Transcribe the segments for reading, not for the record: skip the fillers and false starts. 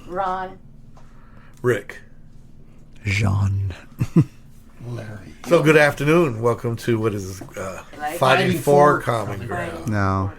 Ron. Rick. Jean. Larry. So good afternoon. Welcome to what is Fighting for Common Ground. No.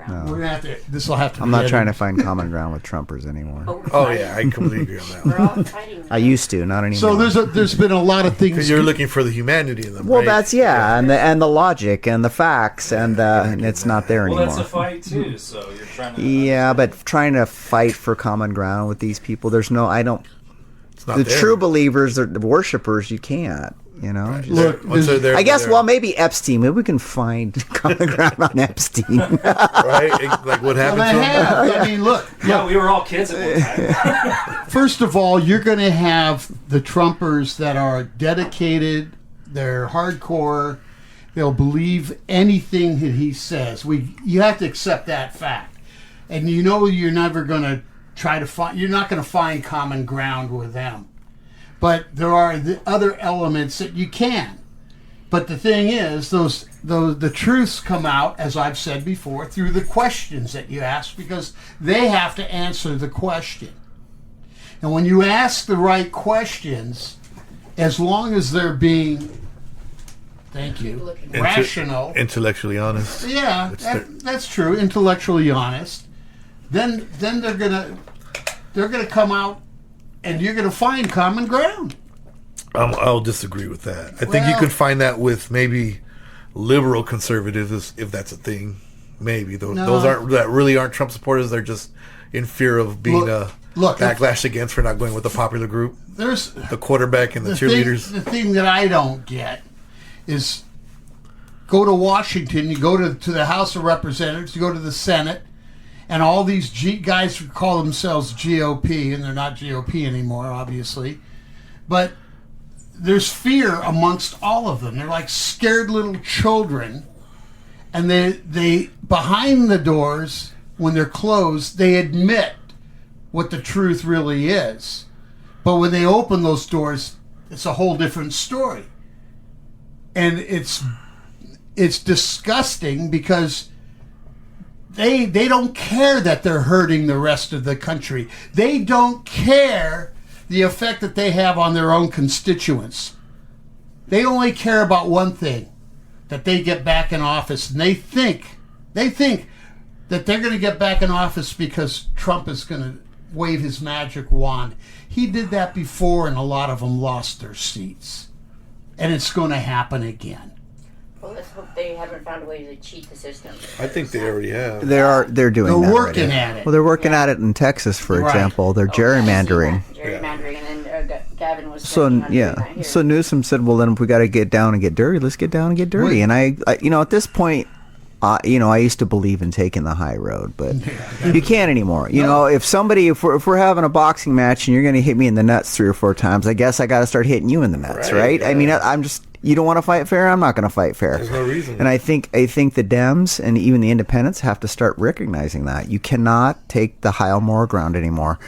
We're gonna have to. This will have to. I'm not trying to find common ground with Trumpers anymore. Oh yeah, I completely agree on that. We're all fighting. I used to, not anymore. So there's been a lot of things. Because you're looking for the humanity in them. Well, right? that's and the logic and the facts and it's not there anymore. Well, that's a fight too. So you're trying to. Yeah, but trying to fight for common ground with these people, there's no. I don't. It's not The there. true believers, the worshipers, you can't. You know. Right. Look, Once they're there, I guess. they're Well, maybe Epstein. Maybe we can find common ground on Epstein. right. Like what happened Well, to they him? have. I mean, look. Yeah, we were all kids at one time. First of all, you're going to have the Trumpers that are dedicated. They're hardcore. They'll believe anything that he says. You have to accept that fact, and you know you're never going to try to find. You're not going to find common ground with them. But there are the other elements that you can. But the thing is, the truths come out, as I've said before, through the questions that you ask, because they have to answer the question. And when you ask the right questions, as long as they're being, thank you, rational, intellectually honest. yeah, that's true, intellectually honest, then they're gonna come out. And you're going to find common ground. I'll disagree with that. I think you could find that with maybe liberal conservatives, if that's a thing. Maybe those really aren't Trump supporters. They're just in fear of being backlash against for not going with the popular group. There's the quarterback and the cheerleaders. The thing that I don't get is go to Washington, you go to the House of Representatives, you go to the Senate. And all these guys who call themselves GOP, and they're not GOP anymore, obviously. But there's fear amongst all of them. They're like scared little children. And they behind the doors, when they're closed, they admit what the truth really is. But when they open those doors, it's a whole different story. And it's disgusting because They don't care that they're hurting the rest of the country. They don't care the effect that they have on their own constituents. They only care about one thing, that they get back in office. And they think that they're going to get back in office because Trump is going to wave his magic wand. He did that before, and a lot of them lost their seats. And it's going to happen again. Well, let's hope they haven't found a way to cheat the system. I think they already have. They're doing that. They're working already. at it. Well, they're working at it in Texas, for example. They're gerrymandering. Gerrymandering, and then Gavin was So so Newsom said, "Well, then if we got to get down and get dirty, let's get down and get dirty." And I at this point, I used to believe in taking the high road, but you can't anymore. If we're having a boxing match and you're going to hit me in the nuts 3 or 4 times, I guess I got to start hitting you in the nuts, right? Yeah. I mean, I'm just. You don't want to fight fair? I'm not going to fight fair. There's no reason. And I think the Dems and even the independents have to start recognizing that. You cannot take the high moral ground anymore.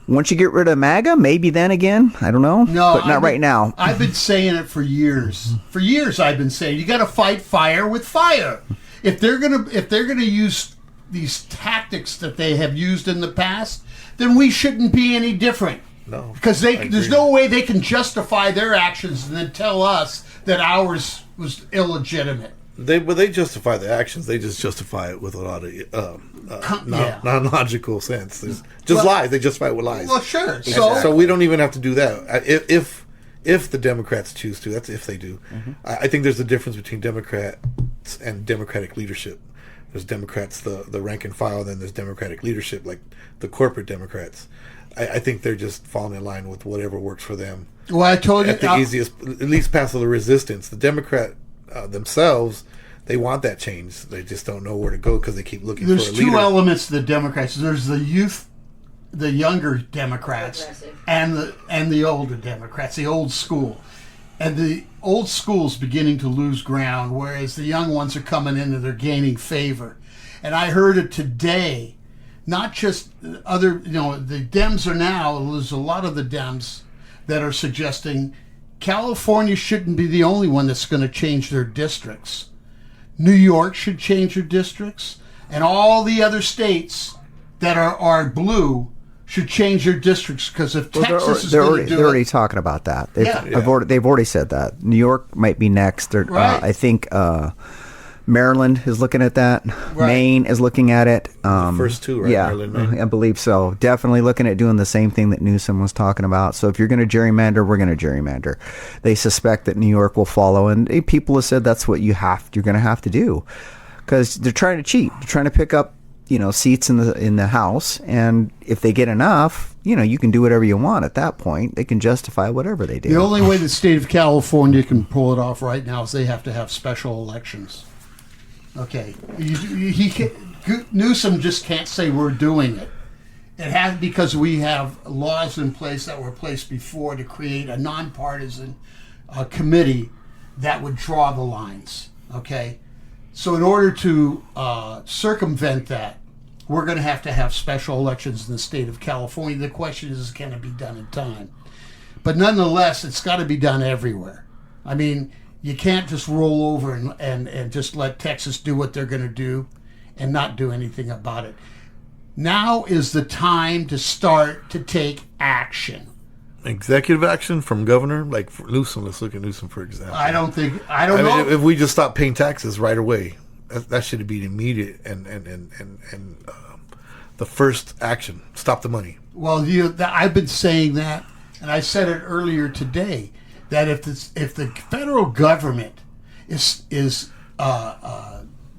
Once you get rid of MAGA, maybe then again. I don't know. No, but not right now. I've been saying it for years. For years I've been saying you got to fight fire with fire. If they're gonna use these tactics that they have used in the past, then we shouldn't be any different. No, because there's no way they can justify their actions and then tell us that ours was illegitimate. They justify the actions. They just justify it with a lot of non-logical sense. There's just lies. They justify it with lies. Well, sure. So we don't even have to do that. If the Democrats choose to, that's if they do. Mm-hmm. I think there's a difference between Democrats and Democratic leadership. There's Democrats, the rank and file, then there's Democratic leadership, like the corporate Democrats. I think they're just falling in line with whatever works for them. Well, I told you at the easiest, at least path of the resistance. The Democrat themselves, they want that change. They just don't know where to go because they keep looking for a leader. There's 2 elements to the Democrats. There's the younger Democrats, and the older Democrats, the old school. And the old school's beginning to lose ground, whereas the young ones are coming in and they're gaining favor. And I heard it today. Not just the Dems are now, there's a lot of the Dems that are suggesting California shouldn't be the only one that's going to change their districts. New York should change their districts, and all the other states that are blue should change their districts, because if Well, Texas is they're going already, to do they're already it, talking about that. They've, Yeah. they've already said that. New York might be next. Right. I think Maryland is looking at that. Right. Maine is looking at it. First two, right? Yeah, Maryland, Maine. I believe so. Definitely looking at doing the same thing that Newsom was talking about. So if you're going to gerrymander, we're going to gerrymander. They suspect that New York will follow, and people have said that's what you're going to have to do, because they're trying to cheat. They're trying to pick up, seats in the House, and if they get enough, you can do whatever you want at that point. They can justify whatever they do. the only way the state of California can pull it off right now is they have to have special elections. Okay, Newsom just can't say we're doing it. It has, because we have laws in place that were placed before to create a nonpartisan committee that would draw the lines. Okay, so in order to circumvent that, we're going to have special elections in the state of California. The question is, can it be done in time? But nonetheless, it's got to be done everywhere. I mean, you can't just roll over and just let Texas do what they're going to do and not do anything about it. Now is the time to start to take action. Executive action from governor, like for Newsom. Let's look at Newsom, for example. I don't I know. mean, if we just stop paying taxes right away, that should be immediate and the first action. Stop the money. Well, I've been saying that, and I said it earlier today, that if the federal government is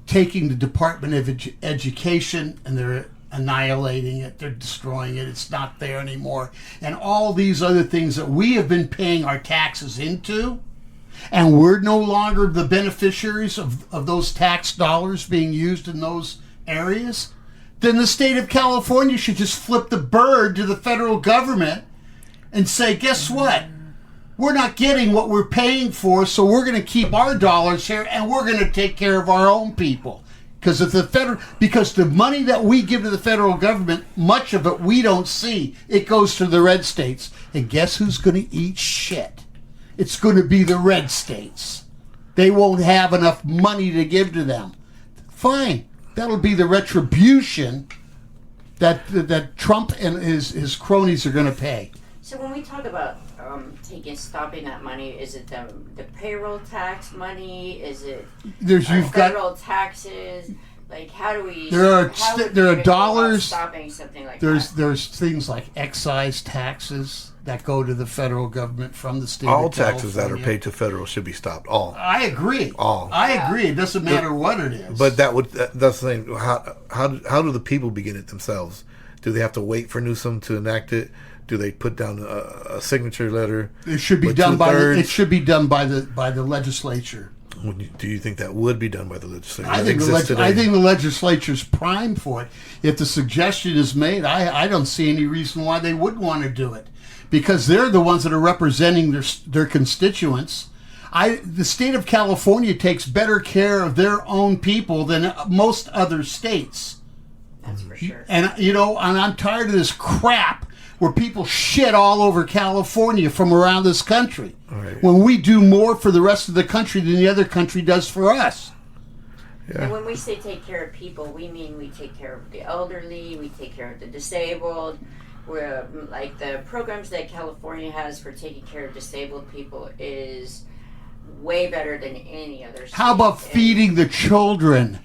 taking the Department of Education and they're annihilating it, they're destroying it, it's not there anymore, and all these other things that we have been paying our taxes into, and we're no longer the beneficiaries of those tax dollars being used in those areas, then the state of California should just flip the bird to the federal government and say, guess what? We're not getting what we're paying for, so we're going to keep our dollars here and we're going to take care of our own people. Because the money that we give to the federal government, much of it we don't see. It goes to the red states. And guess who's going to eat shit? It's going to be the red states. They won't have enough money to give to them. Fine. That'll be the retribution that Trump and his cronies are going to pay. So when we talk about stopping that money, is it the payroll tax money? Is it federal taxes? Like, how do we? There are dollars. Stopping something like that. There's things like excise taxes that go to the federal government from the state. All of taxes that are California. paid to federal should be stopped. All. I agree. All. I agree. It doesn't matter what it is. But that's the thing. How do the people begin it themselves? Do they have to wait for Newsom to enact it? Do they put down a signature letter? It should be done by the legislature. Do you think that would be done by the legislature? I think the legislature's primed for it. If the suggestion is made, I don't see any reason why they wouldn't want to do it, because they're the ones that are representing their constituents. The state of California takes better care of their own people than most other states. That's for sure. And I'm tired of this crap where people shit all over California from around this country. Right. When we do more for the rest of the country than the other country does for us. Yeah. And when we say take care of people, we mean we take care of the elderly, we take care of the disabled. We're like the programs that California has for taking care of disabled people is way better than any other state. How about feeding the children?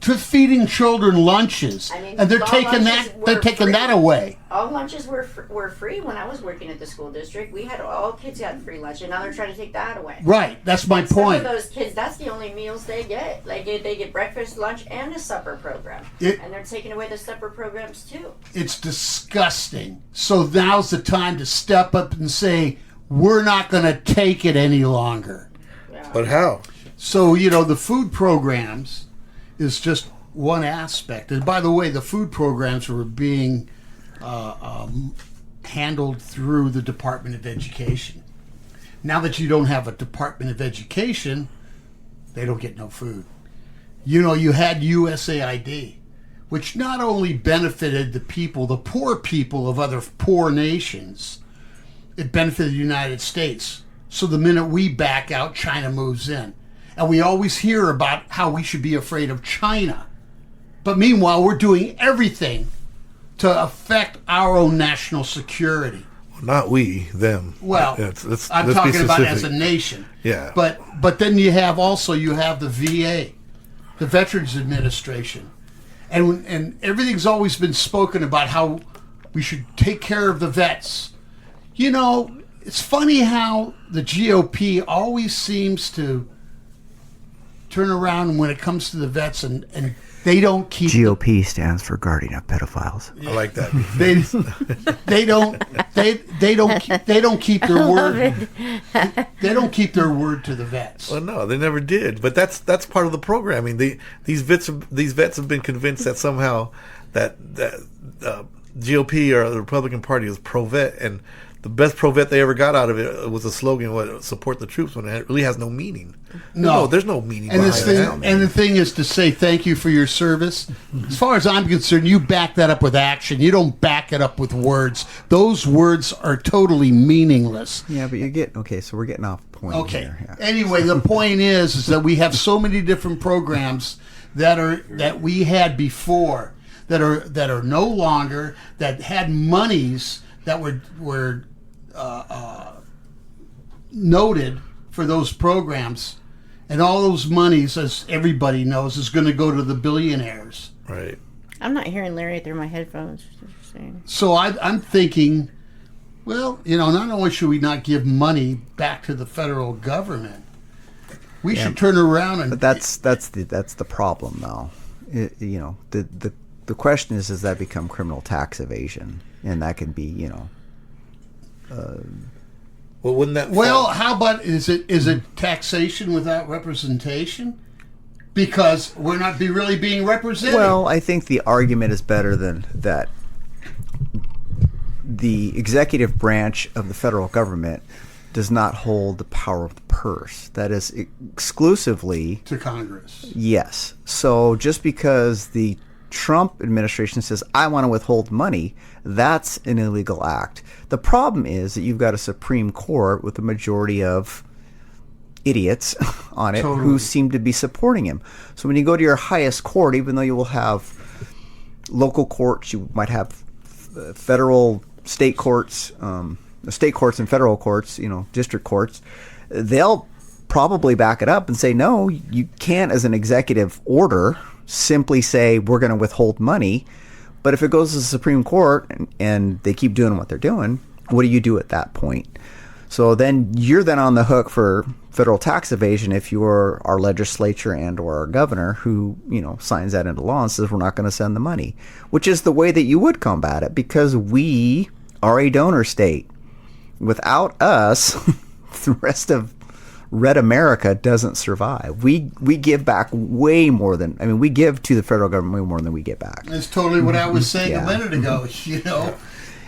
To feeding children lunches, and they're taking that away. All lunches were free when I was working at the school district. We had all kids got free lunch, and now they're trying to take that away. Right, that's my point. Some of those kids, that's the only meals they get. Like they get breakfast, lunch, and a supper program, and they're taking away the supper programs too. It's disgusting. So now's the time to step up and say we're not going to take it any longer. Yeah. But how? So the food programs is just one aspect. And by the way, the food programs were being handled through the Department of Education. Now that you don't have a Department of Education, they don't get no food. You had USAID, which not only benefited the poor people of other poor nations, it benefited the United States. So the minute we back out, China moves in. And we always hear about how we should be afraid of China. But meanwhile, we're doing everything to affect our own national security. Not we, them. Well, I'm let's talking be about as specific. a nation. Yeah. But then you have the VA, the Veterans Administration, and everything's always been spoken about how we should take care of the vets. You know, it's funny how the GOP always seems to turn around when it comes to the vets, and they don't keep GOP stands for Guardian of Pedophiles. I like that. they don't keep their word. They don't keep their word to the vets. Well, no, they never did. But that's part of the programming. These vets have been convinced that somehow that GOP or the Republican Party is pro-vet, and the best pro-vet they ever got out of it was a slogan, "What, support the troops," when it really has no meaning. No, there's no meaning and behind that. And the thing is to say thank you for your service. As far as I'm concerned, you back that up with action. You don't back it up with words. Those words are totally meaningless. Yeah, but so we're getting off point here. Yeah. Anyway, the point is that we have so many different programs that we had before that are no longer, that had monies that were noted for those programs, and all those monies, as everybody knows, is going to go to the billionaires. Right. I'm not hearing Larry through my headphones. What you're saying. So I'm thinking, well, not only should we not give money back to the federal government, we should turn around and. But that's the problem, though. The question is, does that become criminal tax evasion? And that can be, Well, wouldn't that? Well, how about is it taxation without representation? Because we're not really being represented. Well, I think the argument is better than that. The executive branch of the federal government does not hold the power of the purse. That is exclusively to Congress. Yes. So just because the Trump administration says, I want to withhold money, that's an illegal act. The problem is that you've got a Supreme Court with a majority of idiots on it who seem to be supporting him. So when you go to your highest court, even though you will have local courts, you might have federal, state courts and federal courts, district courts, they'll probably back it up and say, no, you can't, as an executive order, simply say we're going to withhold money. But if it goes to the Supreme Court and they keep doing what they're doing, what do you do at that point? So then you're on the hook for federal tax evasion if you're our legislature and or our governor who, signs that into law and says we're not going to send the money, which is the way that you would combat it, because we are a donor state. Without us, the rest of Red America doesn't survive. We give back way more than, we give to the federal government way more than we get back. That's totally what I was saying a minute ago,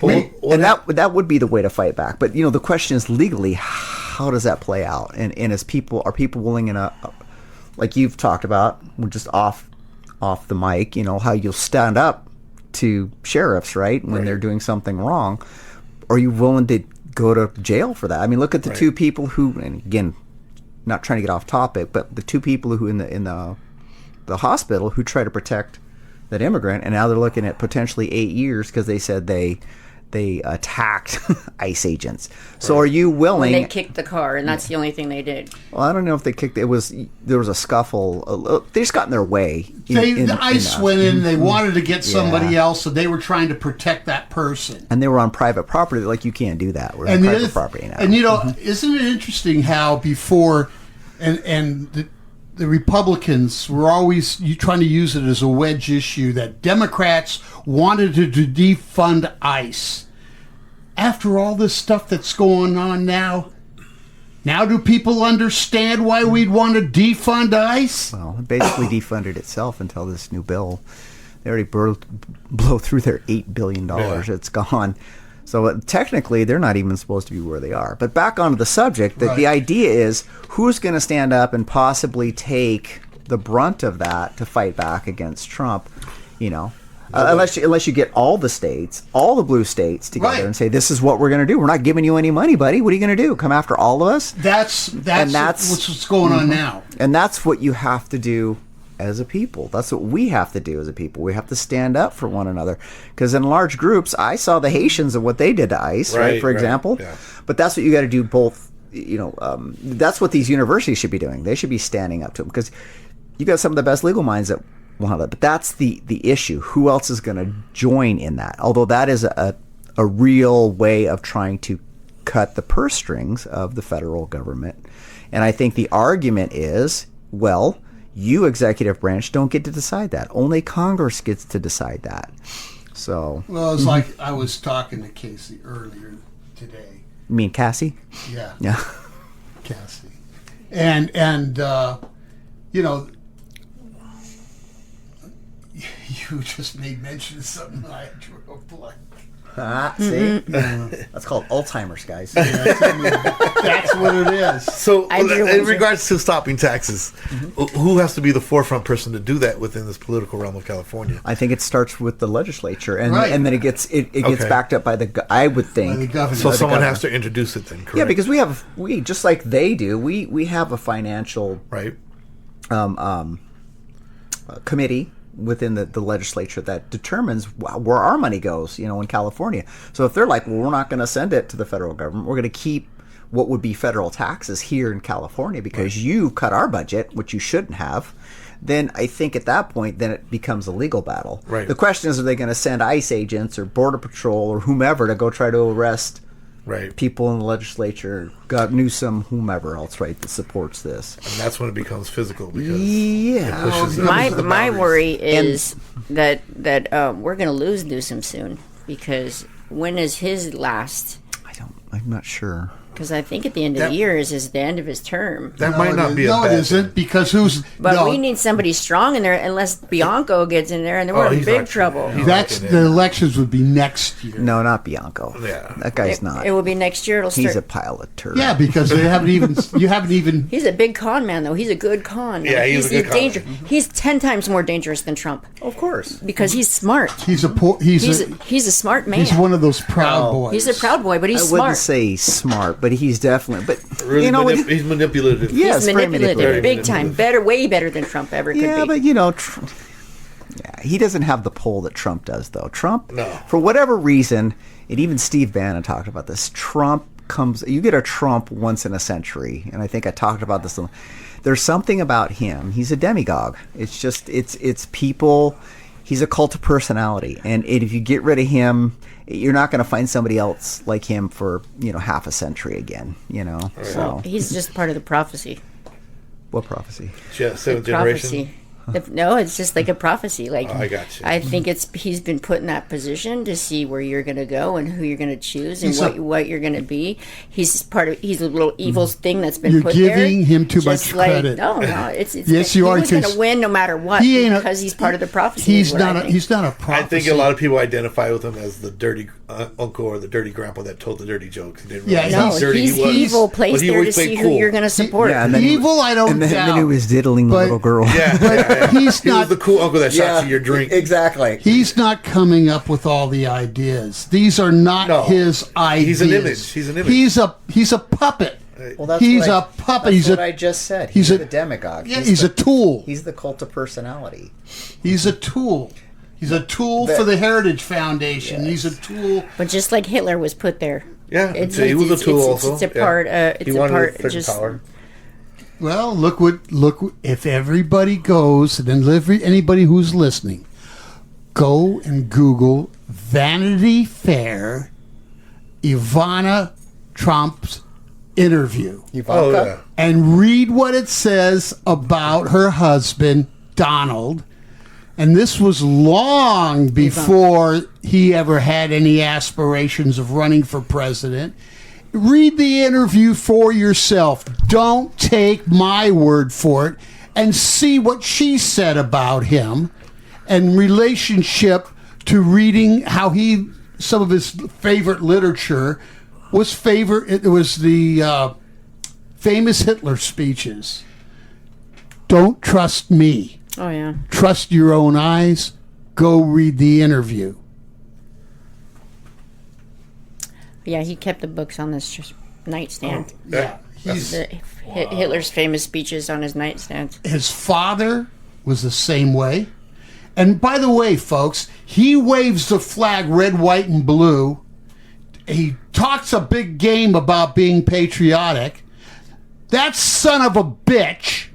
that would be the way to fight back. But, the question is legally, how does that play out? And are people willing enough, like you've talked about, just off the mic, how you'll stand up to sheriffs, right, when they're doing something wrong. Are you willing to go to jail for that? Look at the two people who, and again, not trying to get off topic, but the two people who in the hospital who try to protect that immigrant, and now they're looking at potentially 8 years because they said they attacked ICE agents. So are you willing? When they kicked the car, and that's the only thing they did. Well, I don't know if they kicked. There was a scuffle. They just got in their way. The ICE went in. They wanted to get somebody else, so they were trying to protect that person. And they were on private property. Like, you can't do that. We're on private property now. And isn't it interesting how before, and the Republicans were always trying to use it as a wedge issue that Democrats wanted to defund ICE. After all this stuff that's going on now do people understand why we'd want to defund ICE? Well, it basically defunded itself until this new bill. They already blow through their $8 billion. Yeah. It's gone. So technically, they're not even supposed to be where they are. But back onto the subject, that the idea is, who's going to stand up and possibly take the brunt of that to fight back against Trump? Unless you get all the states, all the blue states together and say, this is what we're going to do. We're not giving you any money, buddy. What are you going to do? Come after all of us? That's what's going on now. And that's what you have to do as a people. That's what we have to do as a people. We have to stand up for one another. Because in large groups, I saw the Haitians and what they did to ICE, right, for example. Yeah. But that's what you got to do both. That's what these universities should be doing. They should be standing up to them. Because you got some of the best legal minds that will have that. But that's the issue. Who else is going to join in that? Although that is a real way of trying to cut the purse strings of the federal government. And I think the argument is, well, you executive branch don't get to decide that. Only Congress gets to decide that. So, well, it's like I was talking to Casey earlier today. You mean Cassie? Yeah. Yeah. Cassie. And you just made mention of something I drew a blank. See? That's called Alzheimer's, guys. That's what it is. So, in regards to stopping taxes, who has to be the forefront person to do that within this political realm of California? I think it starts with the legislature, and then it gets backed up by I would think. By the governor. So someone has to introduce it then, correct? Yeah, because we just like they do, we have a financial committee within the legislature that determines where our money goes, in California. So if they're like, well, we're not going to send it to the federal government, we're going to keep what would be federal taxes here in California because you cut our budget, which you shouldn't have, then I think at that point, then it becomes a legal battle. Right. The question is, are they going to send ICE agents or Border Patrol or whomever to go try to arrest people in the legislature, Newsom, whomever else, that supports this. And that's when it becomes physical. Because my worry is that we're going to lose Newsom soon because when is his last? I'm not sure. Because I think at the end of the year is the end of his term. That might not be. No, it isn't because But we need somebody strong in there. Unless Bianco gets in there, and then we're in big trouble. The elections would be next year. No, not Bianco. Yeah, that guy's not. It will be next year. He's a pile of turd. Yeah, because they haven't even. You haven't even. He's a big con man, though. He's a good con. Yeah, he's a good con. He's 10 times more dangerous than Trump. Of course, because he's smart. He's a smart man. He's one of those proud boys. He's a proud boy, but he's smart. I wouldn't say smart, but he's definitely. But really he's manipulative. Yes, he's manipulative, big time. Way better than Trump ever could be. Yeah, but he doesn't have the pull that Trump does, though. Trump, no. For whatever reason, and even Steve Bannon talked about this. You get a Trump once in a century, and I think I talked about this. There's something about him. He's a demagogue. It's just it's people. He's a cult of personality, and if you get rid of him, you're not going to find somebody else like him for half a century again. Right. So he's just part of the prophecy. What prophecy? Seventh generation. No, it's just like a prophecy. Like I got you. I think he's been put in that position to see where you're going to go and who you're going to choose and what you're going to be. He's a little evil thing that's been put there. You're giving him too much credit. No, it's yes, you are. He's going to win no matter what because he's part of the prophecy. He's not a prophecy. I think a lot of people identify with him as the dirty uncle or the dirty grandpa that told the dirty jokes. He's evil. Placed there to see who you're going to support. Yeah, evil. I don't doubt. And then he was diddling the little girl. Yeah. He's not the cool uncle that shot you your drink. Exactly. He's not coming up with all the ideas. These are not his ideas. He's an image. He's a puppet. Well, that's a puppet. That's what I just said. He's a demagogue. Yeah, he's a tool. He's the cult of personality. He's a tool. He's a tool for the Heritage Foundation. Yes. He's a tool. But just like Hitler was put there. Yeah, he was a tool also. It's a part. He wanted a power. Well, look! If everybody goes, and then anybody who's listening, go and Google Vanity Fair, Ivana Trump's interview, and read what it says about her husband Donald. And this was long before he ever had any aspirations of running for president. Read the interview for yourself. Don't take my word for it, and see what she said about him and relationship to reading how some of his favorite literature was it was the famous Hitler speeches. Don't trust me. Oh yeah. Trust your own eyes. Go read the interview. Yeah, he kept the books on this nightstand. Yeah. Hitler's famous speeches on his nightstand. His father was the same way. And by the way, folks, he waves the flag red, white, and blue. He talks a big game about being patriotic. That son of a bitch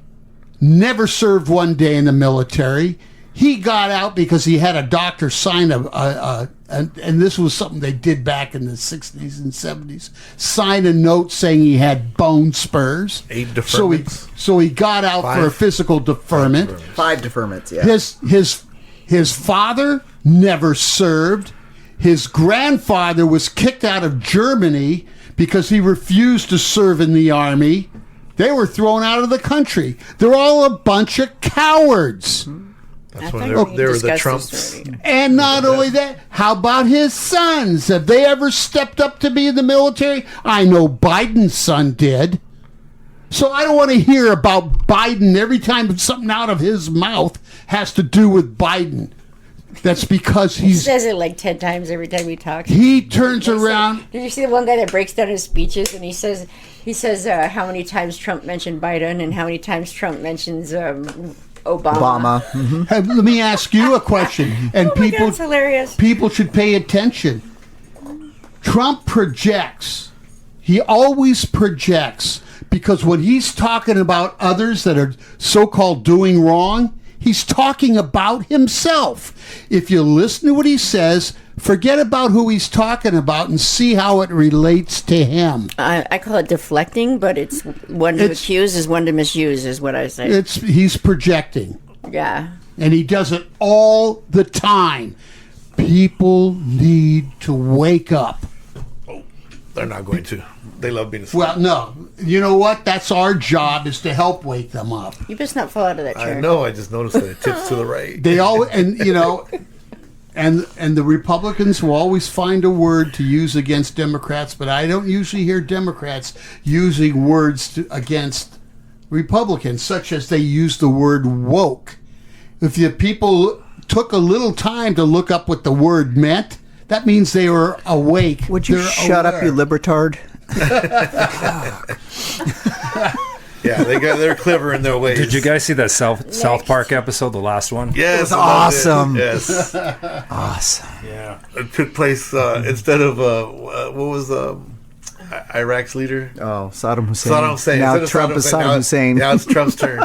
never served one day in the military. He got out because he had a doctor sign and this was something they did back in the 60s and 70s, sign a note saying he had bone spurs. 8 deferments. So he got out for a physical deferment. 5 deferments, yeah. His father never served. His grandfather was kicked out of Germany because he refused to serve in the army. They were thrown out of the country. They're all a bunch of cowards. That's when they were the Trumps. And not only that, how about his sons? Have they ever stepped up to be in the military? I know Biden's son did. So I don't want to hear about Biden every time something out of his mouth has to do with Biden. That's because He says it like 10 times every time he talks. He turns around. Did you see the one guy that breaks down his speeches and he says how many times Trump mentioned Biden and how many times Trump mentions Obama. Mm-hmm. Hey, let me ask you a question, and That's hilarious. people should pay attention. Trump projects. He always projects because when he's talking about others that are so-called doing wrong, he's talking about himself. If you listen to what he says, forget about who he's talking about and see how it relates to him. I call it deflecting, but it's one to accuse is one to misuse, is what I say. He's projecting. Yeah. And he does it all the time. People need to wake up. They're not going to. They love being asleep. Well, no. You know what? That's our job, is to help wake them up. You best not fall out of that chair. I know. I just noticed that it tips to the right. They all, and you know, and the Republicans will always find a word to use against Democrats, but I don't usually hear Democrats using words against Republicans, such as they use the word woke. If the people took a little time to look up what the word meant, that means they were awake. Would you shut up, you libertard? Yeah, they're clever in their ways. Did you guys see that South Park episode, the last one? Yes, It was awesome. Yes, Awesome. Yeah. it took place instead of what was Iraq's leader? Oh, Saddam Hussein. Saddam Hussein. Now Instead of Trump is Saddam now Hussein. Now it's Trump's turn.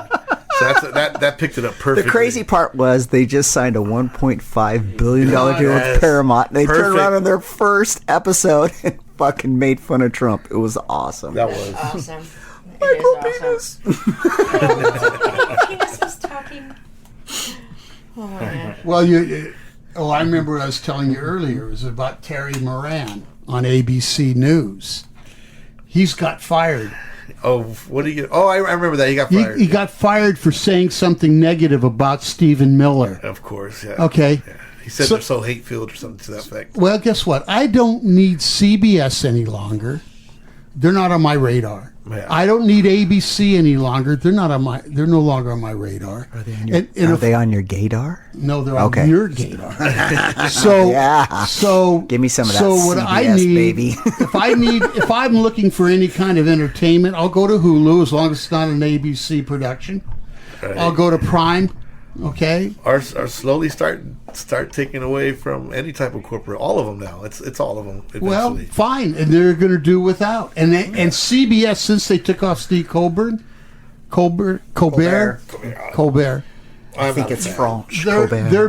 So that picked it up perfectly. The crazy part was they just signed a $1.5 billion deal Yes. with Paramount. They turned Perfect. around on their first episode and fucking made fun of Trump. It was awesome. That was. Awesome. Michael It is Penis. awesome. Penis was talking. Oh, man. Well, I remember what I was telling you earlier. It was about Terry Moran on ABC News. He's got fired. Oh, what did he get? Oh, I remember that. He got fired. He got fired for saying something negative about Stephen Miller. Of course, yeah. Okay. Yeah. He said they're so hate-filled or something to that effect. Well, guess what? I don't need CBS any longer. They're not on my radar. Yeah. I don't need ABC any longer. They're no longer on my radar. Are they on your gaydar? No, they're on Okay. your gaydar. So Yeah. So Give me some of that So what I CBS, need, baby. if I'm looking for any kind of entertainment, I'll go to Hulu as long as it's not an ABC production. Right. I'll go to Prime. Okay. Or slowly start taking away from any type of corporate. All of them now. It's all of them. Eventually. Well, fine, and they're going to do without. And CBS, since they took off Steve Colbert. I think it's French. They're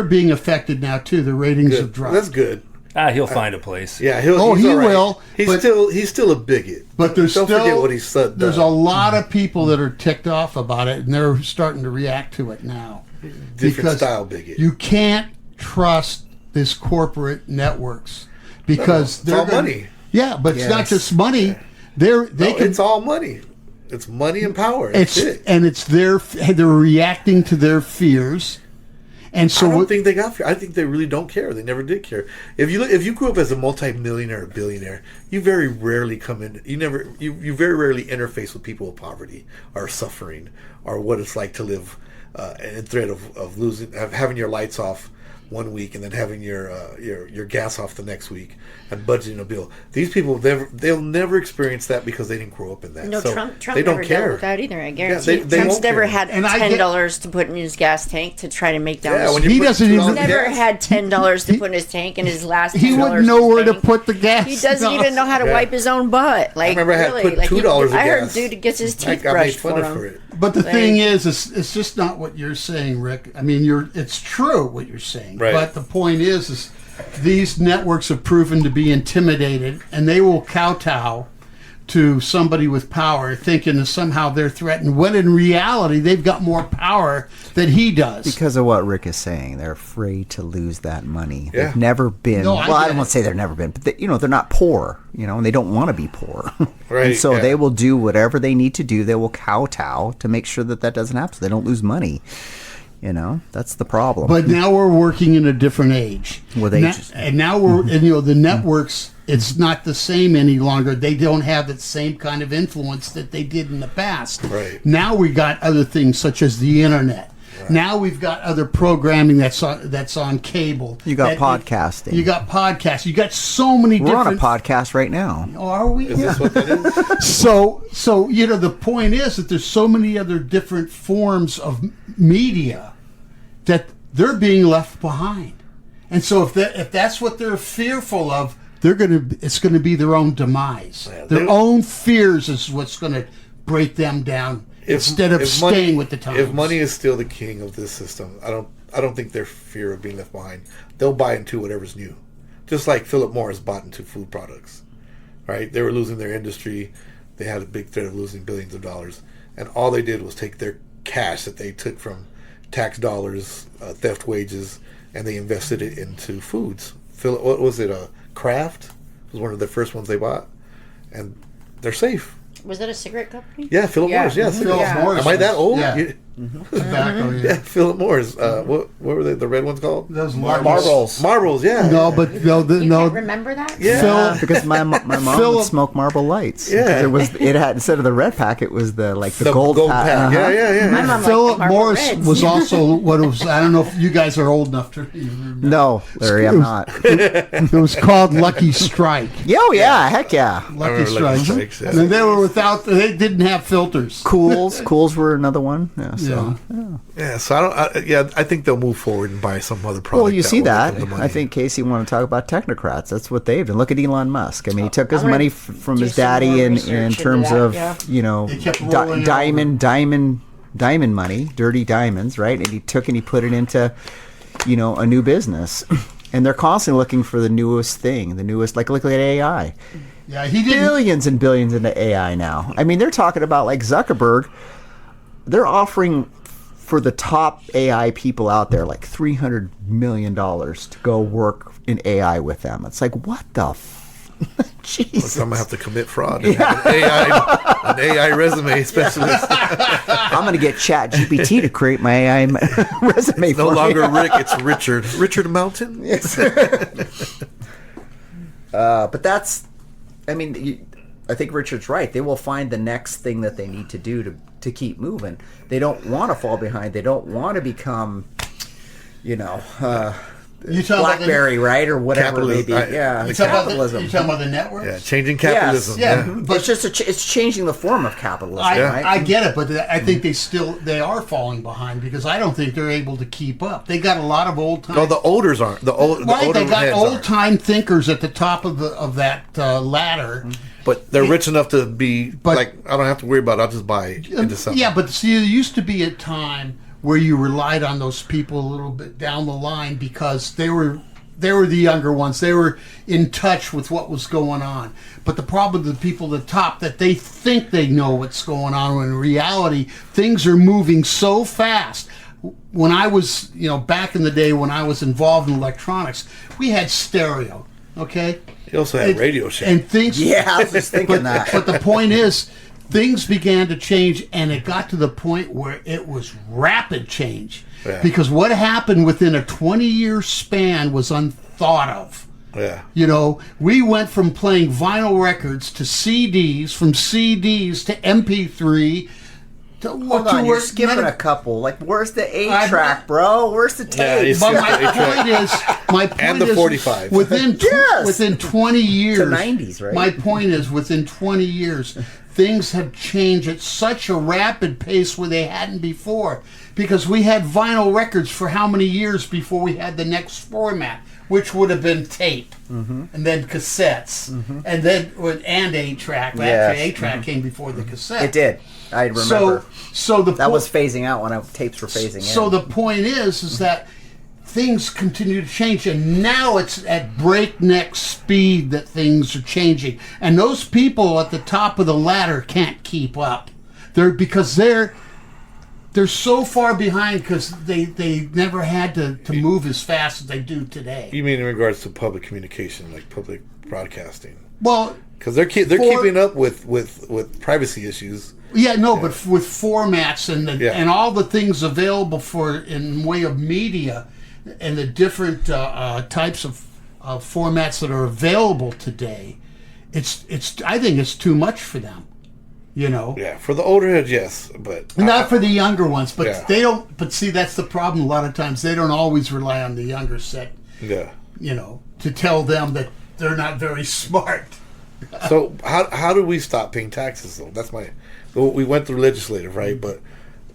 being affected now too. The ratings have dropped. That's good. He'll find a place. Yeah, He he's all right. will. He's still a bigot. But there's Don't still forget what he said. there's a lot of people that are ticked off about it, and they're starting to react to it now. different style bigot. You can't trust this corporate networks because it's all money. Yeah, but it's not Yes. just money. It's all money. It's money and power. That's it. They're reacting to their fears, and so I don't think they got fear. I think they really don't care. They never did care. If you grew up as a multi-millionaire or billionaire, you very rarely you very rarely interface with people with poverty or suffering or what it's like to live in threat of having your lights off one week and then having your gas off the next week and budgeting a bill. These people they'll never experience that because they didn't grow up in that. No, so Trump they don't never care. dealt with that either. I guarantee. they Trump's won't never care. had And I $10 to put in his gas tank to try to make down. Yeah, his when He you put doesn't $2 even- in never gas- had $10 to put in his tank, and his last He $10 wouldn't know where to tank. put the gas. He doesn't No. even know how to Yeah. wipe his own butt. Like, remember I had really, put like, $2 in I heard gas. dude gets his I teeth got made brushed fun for of him. for it. But the Like- thing is, it's just not what you're saying, Rick. I mean, it's true what you're saying. Right. But the point is these networks have proven to be intimidated, and they will kowtow to somebody with power, thinking that somehow they're threatened, when in reality they've got more power than he does. Because of what Rick is saying, they're afraid to lose that money. Yeah. They've never been. No, I get don't want it. to say they've never been, but they're not poor, and they don't want to be poor. Right, And so yeah. they will do whatever they need to do. They will kowtow to make sure that doesn't happen, so they don't lose money. That's the problem. But now we're working in a different age. With Na- ages. and now we're, and the networks, it's not the same any longer. They don't have that same kind of influence that they did in the past. Right. Now we got other things such as the internet. Now we've got other programming that's on cable. You got That- podcasting. You got podcasts. You got so many We're on a different. podcast right now. Oh, are we? Is this what that is? So the point is that there's so many other different forms of media that they're being left behind, and so if that's what they're fearful of, it's gonna be their own demise. Yeah, Their own fears is what's gonna break them down instead of staying with the times. If money is still the king of this system, I don't think their fear of being left behind. They'll buy into whatever's new, just like Philip Morris bought into food products. Right? They were losing their industry. They had a big threat of losing billions of dollars, and all they did was take their cash that they took from tax dollars, theft wages, and they invested it into foods. What was it? Kraft was one of the first ones they bought, and they're safe. Was that a cigarette company? Yeah, Philip Morris. Yeah, Mhm. Philip Yeah. Morris. Am I that old? Yeah. You- Tobacco. yeah, Philip Morris. What were the red ones called? Those Marbles. Marbles. Yeah. No, but You no. can't remember that? Yeah. Phil, Because my mom Philip- would smoke Marble Lights. Yeah. It had, instead of the red pack, it was the the gold pack. pack. Uh-huh. Yeah. My mom liked Philip the Marlboro Morris Reds. was also what it was. I don't know if you guys are old enough to remember. No, Larry, I'm not. It was called Lucky Strike. Oh yeah, heck yeah. Lucky remember Lucky Strikes. Strikes, yeah. And they were without. They didn't have filters. Cools were another one. Yeah, so. Yeah. So I think they'll move forward and buy some other product. Well, you see will that. give them the I money. think Casey wanted to talk about technocrats. That's what they've done. Look at Elon Musk. I mean, he took his I'm gonna money from do his some daddy more in research into terms that, of yeah. It kept rolling diamond money, dirty diamonds, right? And he took and he put it into a new business. And they're constantly looking for the newest thing, like look at AI. Yeah, he didn't. Billions and billions into AI now. I mean, they're talking about like Zuckerberg. They're offering for the top AI people out there like $300 million to go work in AI with them. It's like, what the Jesus. I'm gonna have to commit fraud. And have an AI resume specialist. I'm going to get ChatGPT to create my AI resume No for me. longer Rick, it's Richard. Richard Mountain. Yes. But that's, I mean, I think Richard's right. They will find the next thing that they need to do to keep moving. They don't want to fall behind. They don't want to become, You talking BlackBerry, right, or whatever it may Capitalism. be. Yeah, You talking capitalism. about the networks? Yeah, changing capitalism. Yes, Yeah. But it's just it's changing the form of capitalism, right? I get it, but I think they are falling behind because I don't think they're able to keep up. They got a lot of old time. No, the olders aren't. The older they got heads old aren't. time thinkers at the top of that ladder. But they're rich enough to be But- like, I don't have to worry about it. I'll just buy into something. Yeah, but see, there used to be a time where you relied on those people a little bit down the line because they were the younger ones. They were in touch with what was going on. But the problem with the people at the top that they think they know what's going on when in reality things are moving so fast. When I was, back in the day when I was involved in electronics, we had stereo, okay? You also had Radio Shack. And things Yeah, I was just thinking that. But the point is, things began to change, and it got to the point where it was rapid change. Yeah. Because what happened within a 20-year span was unthought of. Yeah. We went from playing vinyl records to CDs, from CDs to MP3 Hold on, you're skipping a couple. Like, where's the track, bro? Where's the tape? you But skipped my point and the is, 45. within 20 years, to 90s, right? My point is, within 20 years, things have changed at such a rapid pace where they hadn't before. Because we had vinyl records for how many years before we had the next format, which would have been tape, and then cassettes, and then and 8-track. Actually, 8-track came before the cassette. It did. I remember. So that was phasing out when tapes were phasing in. So the point is that things continue to change, and now it's at breakneck speed that things are changing, and those people at the top of the ladder can't keep up. They're so far behind because they never had to move as fast as they do today. You mean in regards to public communication, like public broadcasting? Well, because they're keeping up with privacy issues. Yeah, no, but with formats and all the things available in way of media and the different types of formats that are available today, I think it's too much for them. You know. Yeah, for the older heads, yes, but not for the younger ones. But they don't. But see, that's the problem. A lot of times they don't always rely on the younger set. Yeah. You know, to tell them that they're not very smart. So how do we stop paying taxes though? That's we went through legislative, right? But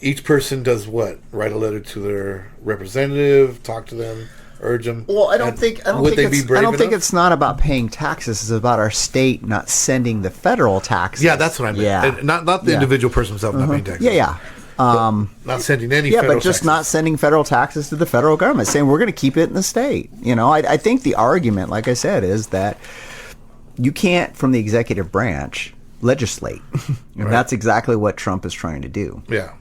each person does what? Write a letter to their representative, talk to them, urge them. Well, I don't think it's not about paying taxes. It's about our state not sending the federal taxes. Yeah, that's what I meant. Yeah. And not the individual person himself not paying taxes. Yeah. Not sending any federal but just taxes. not sending federal taxes to the federal government, saying we're going to keep it in the state. You know, I think the argument, like I said, is that you can't, from the executive branch, legislate. And that's exactly what Trump is trying to do. Yeah.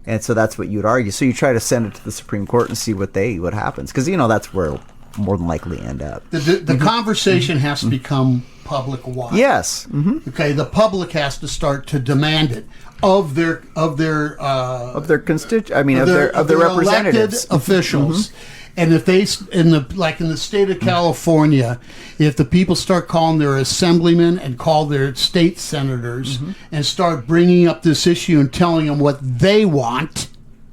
And so that's what you'd argue. So you try to send it to the Supreme Court and see what happens. Because, that's where it'll more than likely end up. The conversation has to become public-wide. Yes. Okay, the public has to start to demand it of their their representatives, elected officials. And if they, in the state of California, if the people start calling their assemblymen and call their state senators and start bringing up this issue and telling them what they want,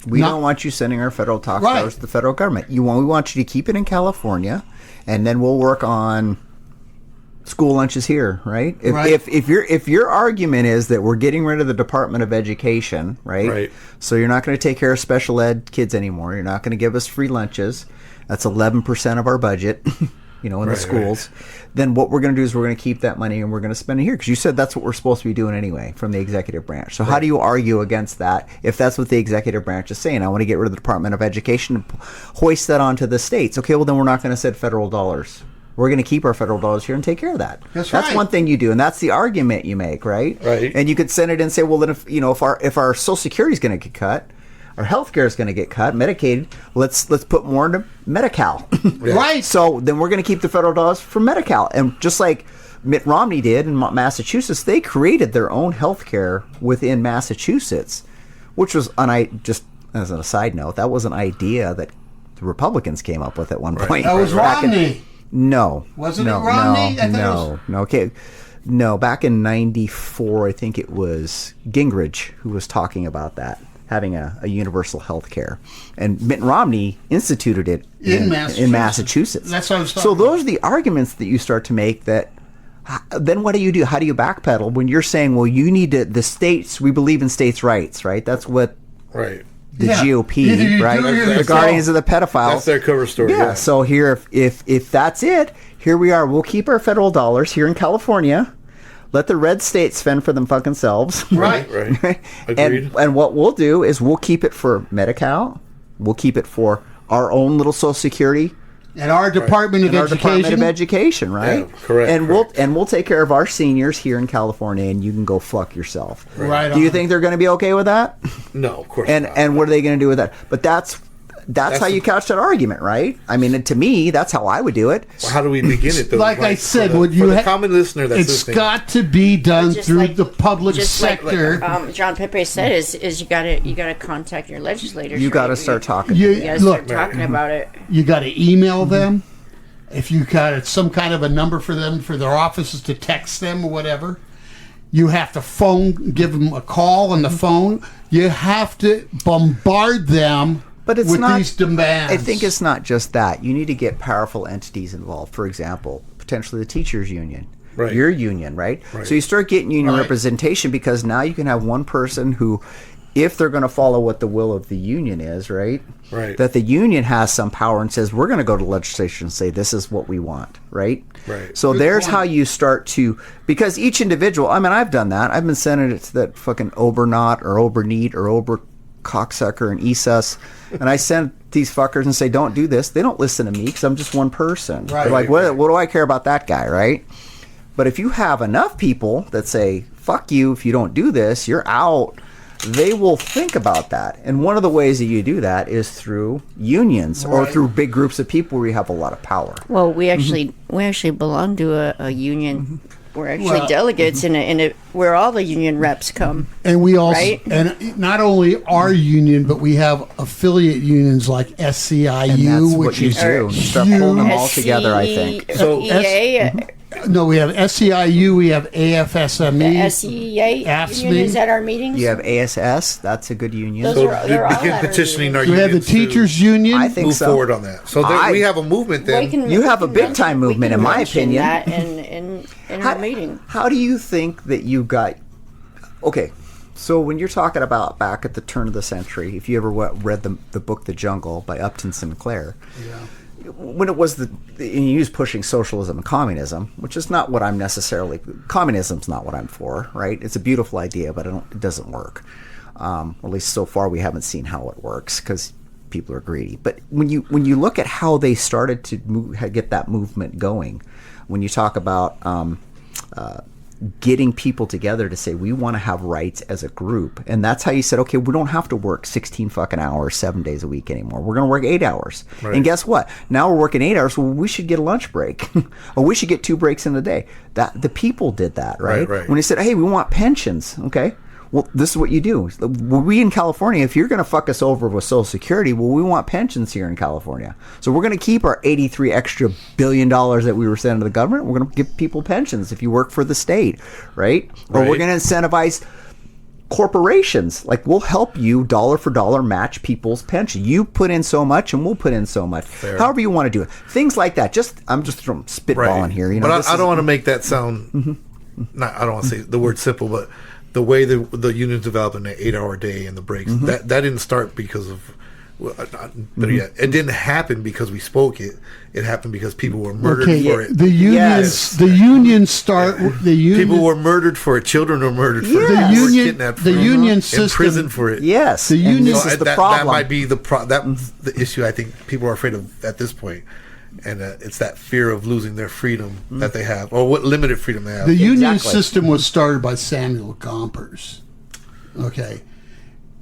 we don't want you sending our federal tax dollars to the federal government. We want you to keep it in California, and then we'll work on school lunches here, right? If your argument is that we're getting rid of the Department of Education, right? So you're not going to take care of special ed kids anymore. You're not going to give us free lunches. That's 11% of our budget, in the schools. Then what we're going to do is we're going to keep that money and we're going to spend it here because you said that's what we're supposed to be doing anyway from the executive branch. So how do you argue against that if that's what the executive branch is saying? I want to get rid of the Department of Education and hoist that onto the states. Okay, well then we're not going to send federal dollars. We're going to keep our federal dollars here and take care of that. That's one thing you do, and that's the argument you make, right? Right. And you could send it and say, well, then if our Social Security is going to get cut, our health care is going to get cut, Medicaid, let's put more into Medi-Cal. Right. So then we're going to keep the federal dollars for Medi-Cal. And just like Mitt Romney did in Massachusetts, they created their own health care within Massachusetts, which was, just as an aside note, that was an idea that the Republicans came up with at one point. That was Romney. No. Wasn't it Romney? No. Back in 94, I think it was Gingrich who was talking about that, having a universal health care. And Mitt Romney instituted it in Massachusetts. That's what I was talking So those are the arguments that you start to make that then what do you do? How do you backpedal when you're saying, well, you need to, the states, we believe in states' rights, right? That's what... Right. The GOP, right? The guardians of the pedophiles. That's their cover story. Yeah. So here, if that's it, here we are. We'll keep our federal dollars here in California. Let the red states fend for them fucking selves. Right. Agreed. And what we'll do is we'll keep it for Medi-Cal. We'll keep it for our own little Social Security. And our Department of Education. Our Department of Education, right? Yeah, correct. And we'll take care of our seniors here in California, and you can go fuck yourself. Right. Do you think they're going to be okay with that? No, of course not. And what are they going to do with that? But that's how you couch that argument, right? I mean, to me, that's how I would do it. Well, how do we begin it, though? Like I said, for the common listener that's listening. got to be done through the public sector. Like John Pepe said, is you gotta contact your legislators. You got to start talking. You gotta start talking about it. You got to email them. If you got some kind of a number for them, for their offices to text them or whatever. You have to give them a call on the phone. You have to bombard them But it's with not, these demands. I think it's not just that. You need to get powerful entities involved. For example, potentially the teachers union. Right. Your union, right? So you start getting union representation, because now you can have one person who, if they're going to follow what the will of the union is, right? Right. That the union has some power and says, we're going to go to legislation and say, this is what we want, right? Right. So there's how you start to, because each individual, I mean, I've done that. I've been sending it to that fucking Obernaut or Oberneat or Ober cocksucker and ESUS, and I send these fuckers and say, don't do this. They don't listen to me because I'm just one person. Right. They're like, what do I care about that guy, right? But if you have enough people that say, fuck you, if you don't do this, you're out, they will think about that. And one of the ways that you do that is through unions or through big groups of people where you have a lot of power. Well, we actually belong to a union. We're actually delegates in a where all the union reps come. And we also, right? and not only our union, but we have affiliate unions like SCIU, And that's which what you is do. You start pulling them all together, I think. So EA, no, we have SCIU, we have AFSME, SEA AFSME. unions at our meetings. You have ASS, that's a good union. Those So they're all begin at our petitioning our we have the unions to teachers union. I think move so. forward on that. So we have a movement then. You have a big time movement, in my opinion. That in our meeting. How do you think that you got? Okay, so when you're talking about back at the turn of the century, if you ever read the book The Jungle by Upton Sinclair, when it was and he was pushing socialism and communism, which is not what I'm necessarily. Communism's not what I'm for, right? It's a beautiful idea, but it doesn't work. At least so far, we haven't seen how it works because people are greedy. But when you look at how they started to get that movement going, when you talk about getting people together to say we want to have rights as a group, and that's how you said, okay, we don't have to work 16 fucking hours 7 days a week anymore. We're going to work 8 hours. Right. And guess what? Now we're working 8 hours. Well, we should get a lunch break, or we should get 2 breaks in a day. That the people did that, right? Right. When they said, hey, we want pensions, okay. Well, this is what you do. We in California, if you're going to fuck us over with Social Security, well, we want pensions here in California. So we're going to keep our $83 extra billion that we were sending to the government. We're going to give people pensions if you work for the state, right? Or we're going to incentivize corporations. Like, we'll help you dollar for dollar match people's pension. You put in so much and we'll put in so much. Fair. However you want to do it. Things like that. I'm just spitballing here. You know, but I don't want to make that sound, I don't want to say the word simple, but the way the unions developed in an 8-hour day and the breaks, that didn't start because of, better yet, it didn't happen because we spoke it. It happened because people were murdered for it. The unions, People were murdered for it. Children were murdered for it. Yes. People were kidnapped for the it. union In system, prison for it. yes. The And union- this is the that problem. might be that's the issue I think people are afraid of at this point. And it's that fear of losing their freedom that they have, or what limited freedom they have. The union Exactly. system was started by Samuel Gompers. Okay.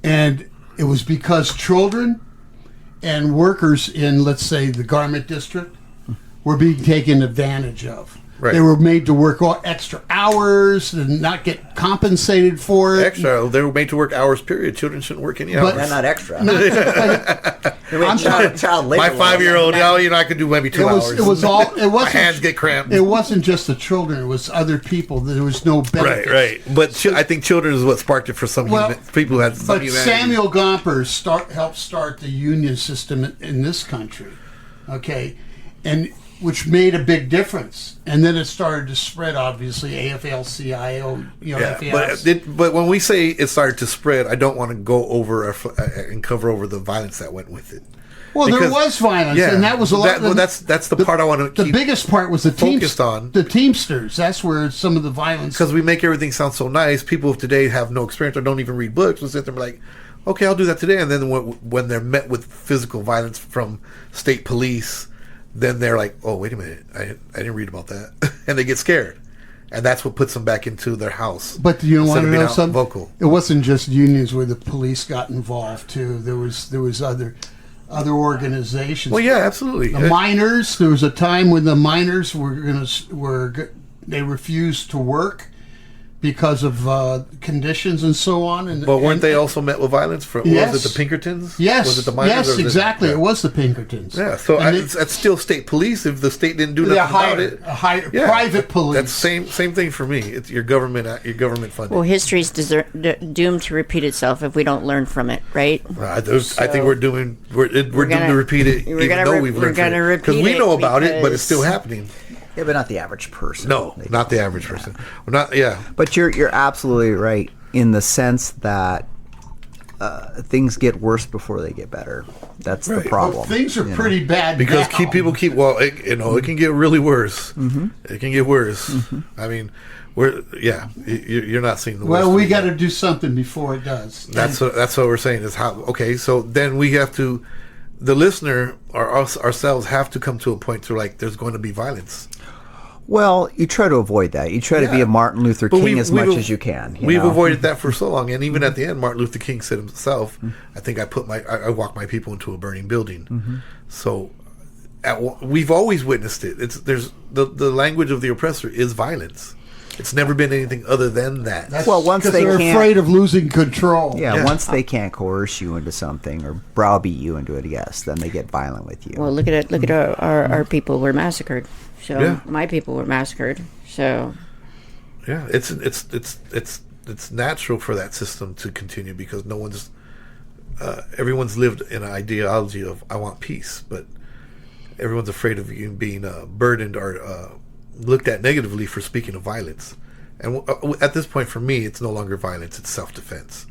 And it was because children and workers in, let's say, the garment district were being taken advantage of. Right. They were made to work all extra hours and not get compensated for it. Extra. They were made to work hours, period. Children shouldn't work any hours. They're not extra. I'm child labor My law. 5-year-old, I could do maybe 2 hours. It was all. It My wasn't. hands get cramped. It wasn't just the children. It was other people. There was no benefits. Right. But I think children is what sparked it for some people who had some But humanity. Samuel Gompers helped start the union system in this country, okay, and which made a big difference. And then it started to spread. Obviously, AFL-CIO, FAS. But when we say it started to spread, I don't want to go over and cover over the violence that went with it. Well, there Because- was violence, and that was a lot. That's the part I want to The keep biggest part was the focused on. The Teamsters. That's where some of the violence. because we make everything sound so nice. People of today have no experience or don't even read books. We'll sit there and be like, okay, I'll do that today. And then when they're met with physical violence from state police, then they're like, oh, wait a minute, I didn't read about that. And they get scared. And that's what puts them back into their house. But you want instead to of being know out something? vocal. It wasn't just unions where the police got involved too. There was other organizations. Well, yeah, absolutely. The miners. There was a time when the miners they refused to work because of conditions and so on. And But weren't they also met with violence? Yes. Was it the Pinkertons? Yes, Was it the miners? yes, or was exactly. Yeah. It was the Pinkertons. Yeah, so And that's still state police if the state didn't do nothing about it. Yeah. Private police. That's same thing for me. It's your government funded. Well, history's doomed to repeat itself if we don't learn from it, right? I think we're doomed to repeat it, even though we've learned from it. Because we know about it, but it's still happening. Yeah, but not the average person. No, not the average person. We're not. Yeah, But you're absolutely right in the sense that things get worse before they get better. That's the Right. problem. Well, things are you know. pretty bad because now. it can get really worse. Mm-hmm. It can get worse. Mm-hmm. I mean, you're not seeing the worst. Well, we got to do something before it does. That's what we're saying is how. Okay, so then we have to, the listener or us ourselves have to come to a point to like there's going to be violence. Well, you try to avoid that. You try to be a Martin Luther But King as much as you can. We've know? avoided that for so long, and even at the end, Martin Luther King said himself, "I think I walked my people into a burning building." Mm-hmm. So, we've always witnessed it. There's the language of the oppressor is violence. It's never been anything other than that. Once they're afraid of losing control. Yeah, once they can't coerce you into something or browbeat you into it, yes, then they get violent with you. Well, look at it. Look at our people were massacred. So my people were massacred. So yeah, it's natural for that system to continue because everyone's lived in an ideology of I want peace, but everyone's afraid of you being burdened or looked at negatively for speaking of violence. And at this point, for me, it's no longer violence; it's self-defense.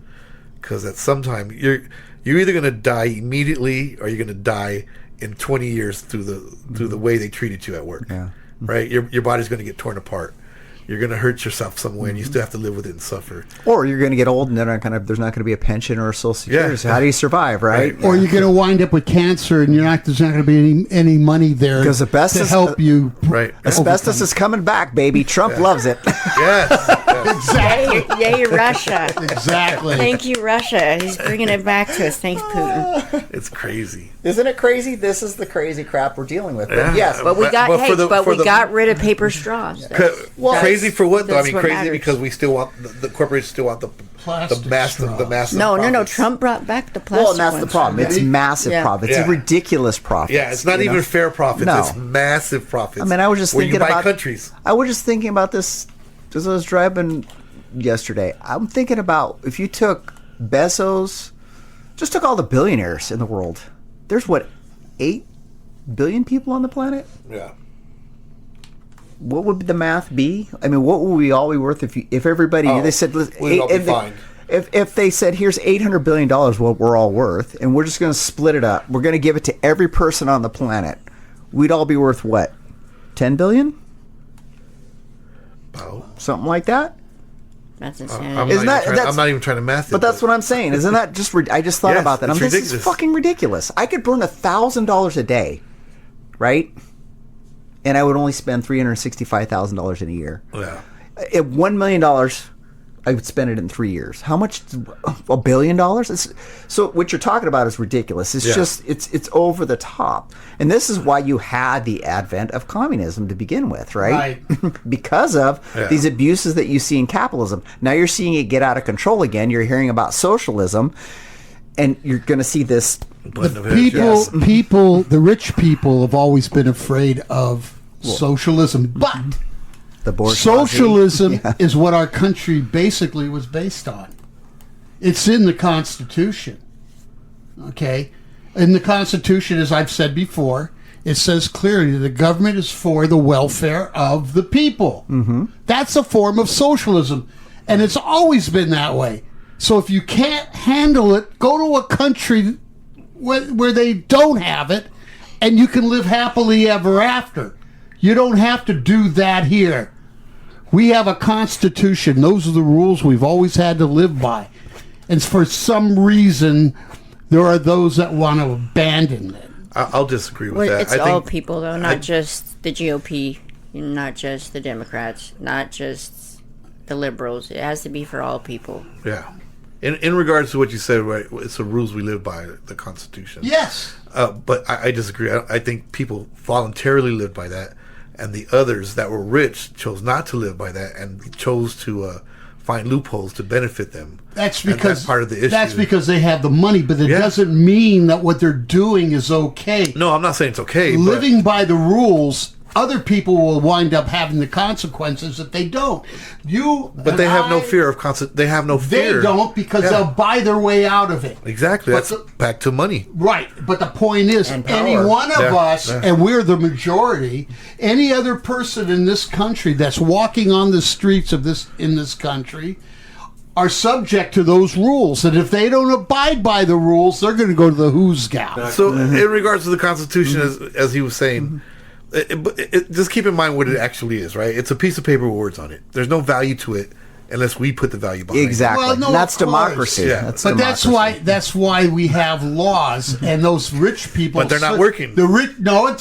Because at some time, you're either going to die immediately or you're going to die in 20 years through the way they treated you at work. Yeah. Right? Your body's going to get torn apart. You're going to hurt yourself some way, and you still have to live with it and suffer. Or you're going to get old, and there's not going to be a pension or a social security. Yeah. So how do you survive, right? Or you're going to wind up with cancer, and there's not going to be any money there to help you. Right. Asbestos is coming back, baby. Trump loves it. Yes. Exactly. yay, Russia! Exactly. Thank you, Russia. He's bringing it back to us. Thanks, Putin. It's crazy. Isn't it crazy? This is the crazy crap we're dealing with. But Yeah. yes, But we got for the- got rid of paper straws. Crazy for what though? I that's mean, what crazy matters. because we still want the corporations still want the Plastic massive straws. No. profits. Trump brought back the plastic. well, and that's the ones. problem. It's massive Yeah. profits. It's Yeah. ridiculous profits. Yeah, it's not you even know? fair profits. No. It's massive profits. I mean, I was just where thinking you buy about countries. I was just thinking about this as I was driving yesterday. I'm thinking about if you took Bezos, just took all the billionaires in the world. There's 8 billion people on the planet. Yeah. What would the math be? I mean, what would we all be worth if everybody they said we'd all be fine. If they said here's $800 billion what we're all worth, and we're just going to split it up, we're going to give it to every person on the planet, we'd all be worth what? 10 billion? Oh. Something like that? That's I'm insanity. not even trying to math it. But that's what I'm saying. Isn't that just? I just thought Yes, about that. it's This is ridiculous. fucking ridiculous. I could burn $1,000 a day, right? And I would only spend $365,000 in a year. Yeah. At $1 million, I would spend it in 3 years. How much? $1 billion? So what you're talking about is ridiculous. It's Yeah. just it's over the top. And this is why you had the advent of communism to begin with, right? Because of these abuses that you see in capitalism. Now you're seeing it get out of control again. You're hearing about socialism, and you're going to see this. The rich people have always been afraid of socialism, but The bourgeoisie. socialism is what our country basically was based on. It's in the Constitution. Okay? In the Constitution, as I've said before, it says clearly the government is for the welfare of the people. Mm-hmm. That's a form of socialism, and it's always been that way. So if you can't handle it, go to a country where they don't have it, and you can live happily ever after. You don't have to do that here. We have a constitution. Those are the rules we've always had to live by. And for some reason, there are those that want to abandon it. I'll disagree with Well, that. it's all people, though, not just the GOP, not just the Democrats, not just the liberals. It has to be for all people. Yeah. In regards to what you said, right, it's the rules we live by, the Constitution. Yes. But I disagree. I think people voluntarily live by that, and the others that were rich chose not to live by that and chose to find loopholes to benefit them. That's And because that's part of the issue. That's because they have the money, but it doesn't mean that what they're doing is okay. No, I'm not saying it's okay. Living by the rules, other people will wind up having the consequences if they don't. But they have no fear of They have no fear. They don't because they'll buy their way out of it. Exactly. But That's back to money. Right, but the point is, And any power. one of us, Yeah. and we're the majority, any other person in this country that's walking on the streets of this country are subject to those rules. And if they don't abide by the rules, they're going to go to the who's gal. So, in regards to the Constitution, as he was saying, just keep in mind what it actually is, right? It's a piece of paper with words on it. There's no value to it unless we put the value behind Exactly. Well, no, And that's of course. democracy. Yeah. That's But democracy. that's why we have laws, and those rich people. But they're not working. The rich, no,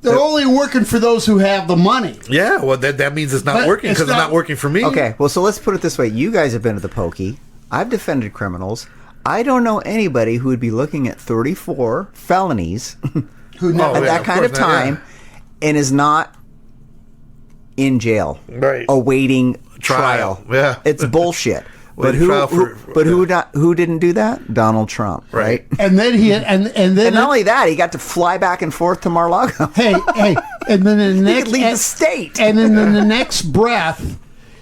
they're only working for those who have the money. it. Yeah, well, that means it's not But working it's because it's not- not working for me. Okay, well, so let's put it this way. You guys have been to the pokey. I've defended criminals. I don't know anybody who would be looking at 34 felonies Who Oh, never at yeah, that of kind of course not, time and is not in jail Right. awaiting Trial. trial. Yeah. It's bullshit. But Waiting trial who didn't do that? Donald Trump, right? And then and then And not only that, he got to fly back and forth to Mar-a-Lago. hey, and then the He next could leave the state. and then in the next breath,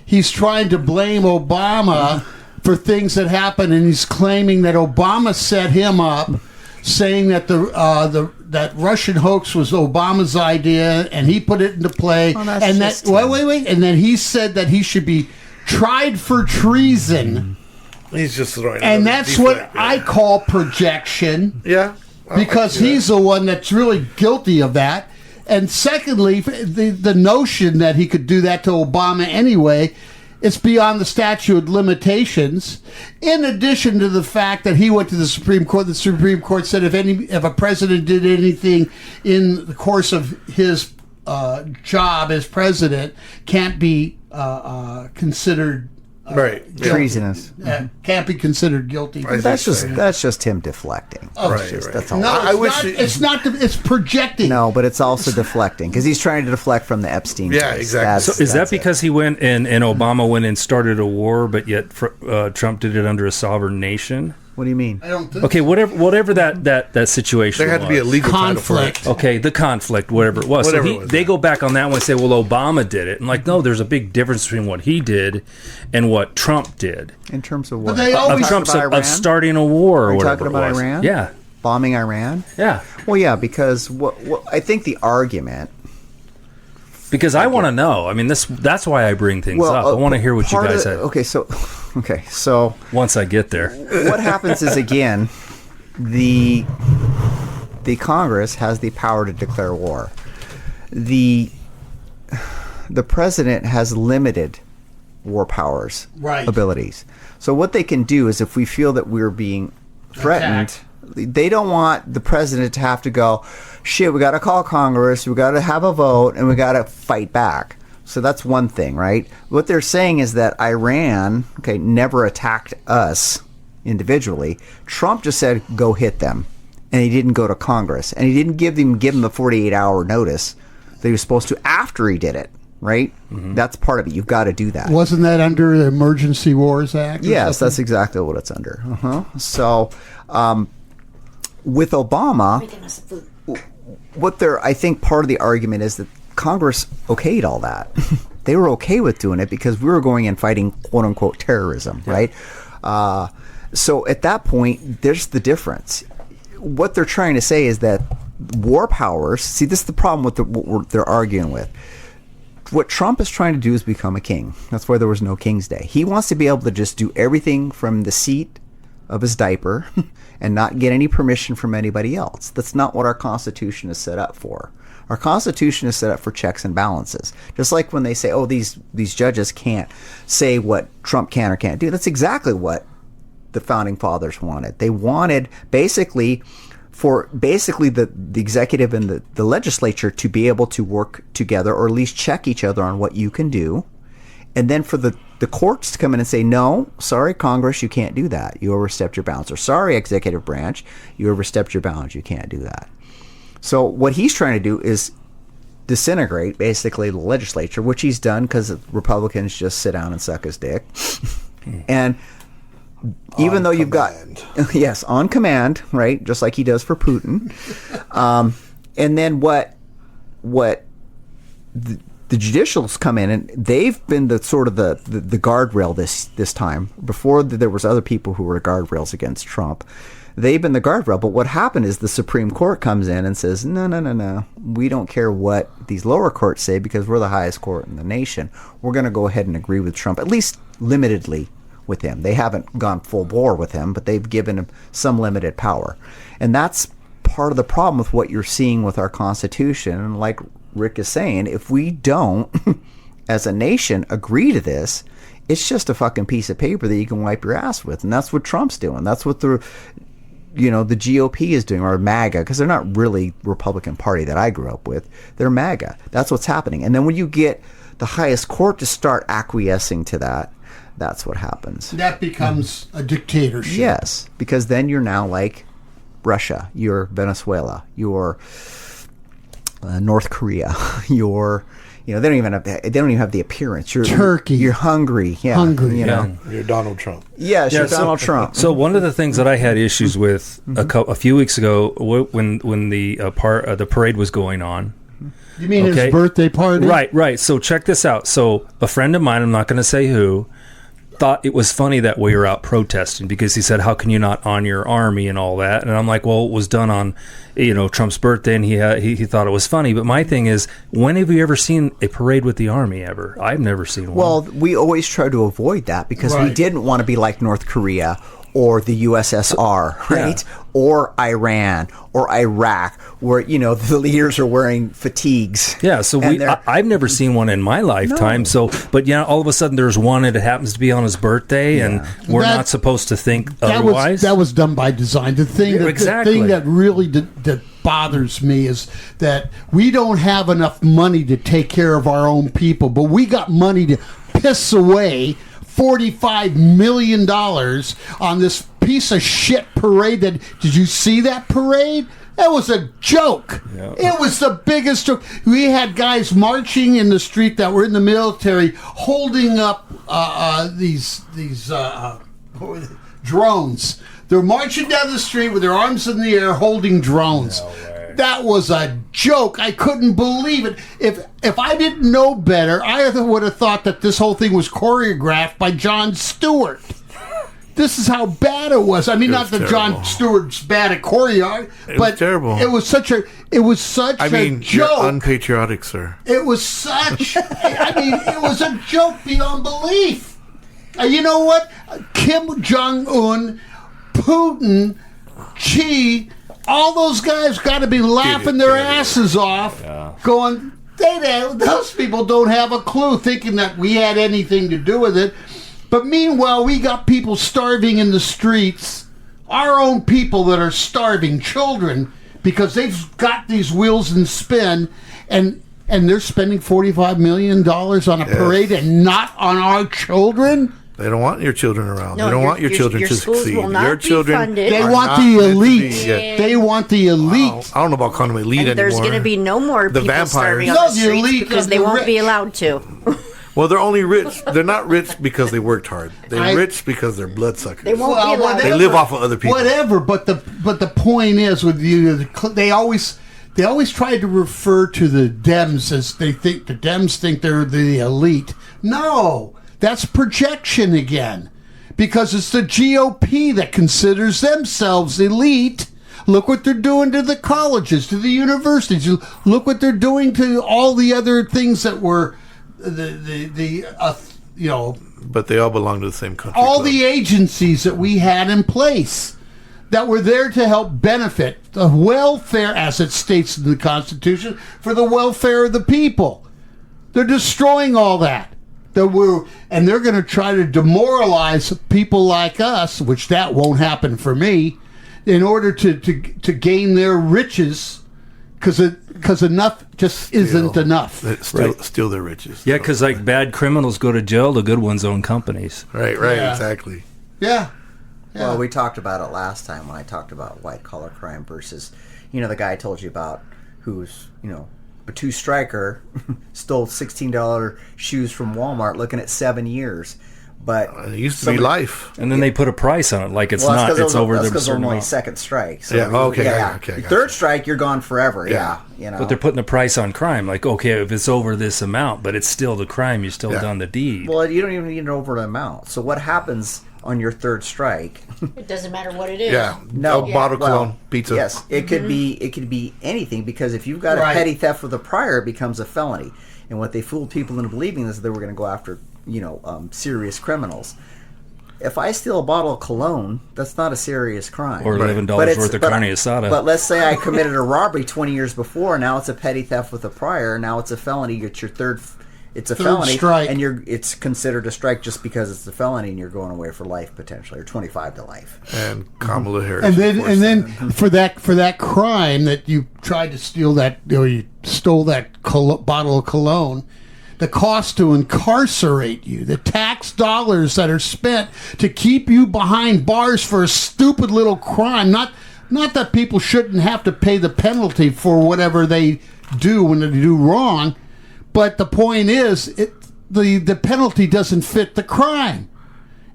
he's trying to blame Obama for things that happened, and he's claiming that Obama set him up, saying that that Russian hoax was Obama's idea, and he put it into play, Well, that's and just that wait, and then he said that he should be tried for treason, He's just throwing. and another that's what defect. I call projection. Yeah. Because he's the one that's really guilty of that. And secondly, the notion that he could do that to Obama anyway, it's beyond the statute of limitations. In addition to the fact that he went to the Supreme Court, the Supreme Court said if a president did anything in the course of his job as president, can't be considered right. Yeah. Treasonous. can't be considered guilty. Right. That's just him deflecting. Right, Just- right. That's all. No, I wish it's not. It's projecting. No, but it's also deflecting because he's trying to deflect from the Epstein Yeah, case. exactly. That's- So is that that's it. because he went and Obama went and started a war, but yet Trump did it under a sovereign nation? What do you mean? I don't think. Okay, whatever that situation There had to be a was. legal title for it. Conflict. Okay, the conflict, whatever it was. Whatever So it was, they yeah. go back on that one and say, well, Obama did it. And like, no, there's a big difference between what he did and what Trump did. In terms of what? they Of always- Trump's Talking about of starting a war or Are you whatever talking about it was. Iran? Yeah, Bombing Iran? yeah. Well, yeah, because what I think the argument. Because I want to know. I mean, that's why I bring things up. I want to hear what you part of guys the- have Okay, so once I get there. what happens is again, the Congress has the power to declare war. The president has limited war powers Right. abilities. So what they can do is if we feel that we're being threatened, they don't want the president to have to go, shit, we got to call Congress, we got to have a vote, and we got to fight back. So that's one thing, right? What they're saying is that Iran, never attacked us individually. Trump just said, go hit them. And he didn't go to Congress. And he didn't give them the 48-hour notice that he was supposed to after he did it, right? Mm-hmm. That's part of it. You've got to do that. Wasn't that under the Emergency Wars Act? or Yes, something? that's exactly what it's under. So with Obama, Wait, give us some food. I think part of the argument is that Congress okayed all that. They were okay with doing it because we were going and fighting quote unquote terrorism, right? So at that point, there's the difference. What they're trying to say is that war powers, see, this is the problem with what they're arguing with. What Trump is trying to do is become a king. That's why there was no King's Day. He wants to be able to just do everything from the seat of his diaper and not get any permission from anybody else. That's not what our Constitution is set up for. Our Constitution is set up for checks and balances. Just like when they say, oh, these judges can't say what Trump can or can't do. That's exactly what the Founding Fathers wanted. They wanted basically the executive and the legislature to be able to work together or at least check each other on what you can do. And then for the courts to come in and say, no, sorry, Congress, you can't do that. You overstepped your bounds. Or sorry, executive branch, you overstepped your bounds. You can't do that. So what he's trying to do is disintegrate basically the legislature, which he's done because Republicans just sit down and suck his dick. And even though you've got, yes, on command, right, just like he does for Putin. And then what the judicials come in, and they've been the sort of the guardrail this time. Before there was other people who were guardrails against Trump. They've been the guardrail, but what happened is the Supreme Court comes in and says, no, we don't care what these lower courts say because we're the highest court in the nation. We're going to go ahead and agree with Trump, at least limitedly with him. They haven't gone full bore with him, but they've given him some limited power. And that's part of the problem with what you're seeing with our Constitution. And like Rick is saying, if we don't, as a nation, agree to this, it's just a fucking piece of paper that you can wipe your ass with. And that's what Trump's doing. That's what the GOP is doing, or MAGA, because they're not really Republican Party that I grew up with. They're MAGA. That's what's happening. And then when you get the highest court to start acquiescing to that, that's what happens. That becomes a dictatorship. Yes, because then you're now like Russia, you're Venezuela, you're North Korea, you're they don't even have the appearance. You're Turkey. You're Hungary. Yeah. Hungary. You know. You're Donald Trump. Yes, you're Donald Trump. So one of the things that I had issues with a few weeks ago when the parade was going on. You mean his birthday party? Right. So check this out. So a friend of mine, I'm not going to say who, thought it was funny that we were out protesting because he said, how can you not honor your army and all that? And I'm like, well, it was done on Trump's birthday, and he thought it was funny. But my thing is, when have you ever seen a parade with the army ever? I've never seen one. Well, we always try to avoid that because we didn't want to be like North Korea or the USSR, right? Yeah. Or Iran or Iraq, where the leaders are wearing fatigues. Yeah, so I've never seen one in my lifetime. No. So, but all of a sudden there's one, and it happens to be on his birthday, and we're not supposed to think otherwise. That was done by design. The thing that really that bothers me is that we don't have enough money to take care of our own people, but we got money to piss away $45 million on this piece of shit parade. Did you see that parade? That was a joke. Yeah. It was the biggest joke. We had guys marching in the street that were in the military, holding up these drones. They're marching down the street with their arms in the air, holding drones. No way. That was a joke. I couldn't believe it. If I didn't know better, I would have thought that this whole thing was choreographed by Jon Stewart. This is how bad it was. I mean, not that Jon Stewart's bad at choreo, but terrible. It was such a joke. You're unpatriotic, sir. It was such. It was a joke beyond belief. You know what? Kim Jong-un, Putin, Xi, all those guys got to be laughing their asses off, going, those people don't have a clue, thinking that we had anything to do with it. But meanwhile, we got people starving in the streets, our own people that are starving, children, because they've got these wheels in spin, and they're spending $45 million on a parade and not on our children? They don't want your children around. They don't want your children to succeed. Your children, they want the elite. They want the elite. I don't know about calling them elite anymore. There's going to be no more people starving on the streets because they won't be allowed to. Well, they're only rich. They're not rich because they worked hard. They're rich because they're bloodsuckers. They won't be allowed. They live off of other people. Whatever, but the point is with you, they always try to refer to the Dems as the Dems think they're the elite. No. That's projection again, because it's the GOP that considers themselves elite. Look what they're doing to the colleges, to the universities. Look what they're doing to all the other things that were But they all belong to the same country. All the agencies that we had in place that were there to help benefit the welfare, as it states in the Constitution, for the welfare of the people. They're destroying all that. And they're going to try to demoralize people like us, which that won't happen for me, in order to gain their riches, because enough just isn't enough. Steal their riches. Yeah, because like bad criminals go to jail, the good ones own companies. Right, exactly. Yeah. Well, we talked about it last time when I talked about white collar crime versus, the guy I told you about who's, a two-striker stole $16 shoes from Walmart, looking at 7 years. But it used to be life. And then they put a price on it, like it's well, not. It's over the the certain only amount. second strike. So Yeah, okay, yeah. okay, I got Third you. strike, you're gone forever. Yeah. Yeah, you know. But they're putting a price on crime. Like, okay, if it's over this amount, but it's still the crime, you still Yeah. done the deed. well, you don't even need an over amount. So what happens on your third strike? It doesn't matter what it is. Yeah. No, A bottle well, cologne, pizza. Yes, it could be anything, because if you've got Right. a petty theft with a prior, it becomes a felony. And what they fooled people into believing is they were going to go after serious criminals. If I steal a bottle of cologne, that's not a serious crime. Or $11 worth of carne asada. But let's say I committed a robbery 20 years before. Now it's a petty theft with a prior. Now it's a felony. It's your third. It's a Third felony, strike. and it's considered a strike just because it's a felony, and you're going away for life potentially, or 25 to life. And Kamala Harris. And of course. then for that crime that you tried to steal you stole that bottle of cologne, the cost to incarcerate you, the tax dollars that are spent to keep you behind bars for a stupid little crime, not that people shouldn't have to pay the penalty for whatever they do when they do wrong, but the point is the penalty doesn't fit the crime.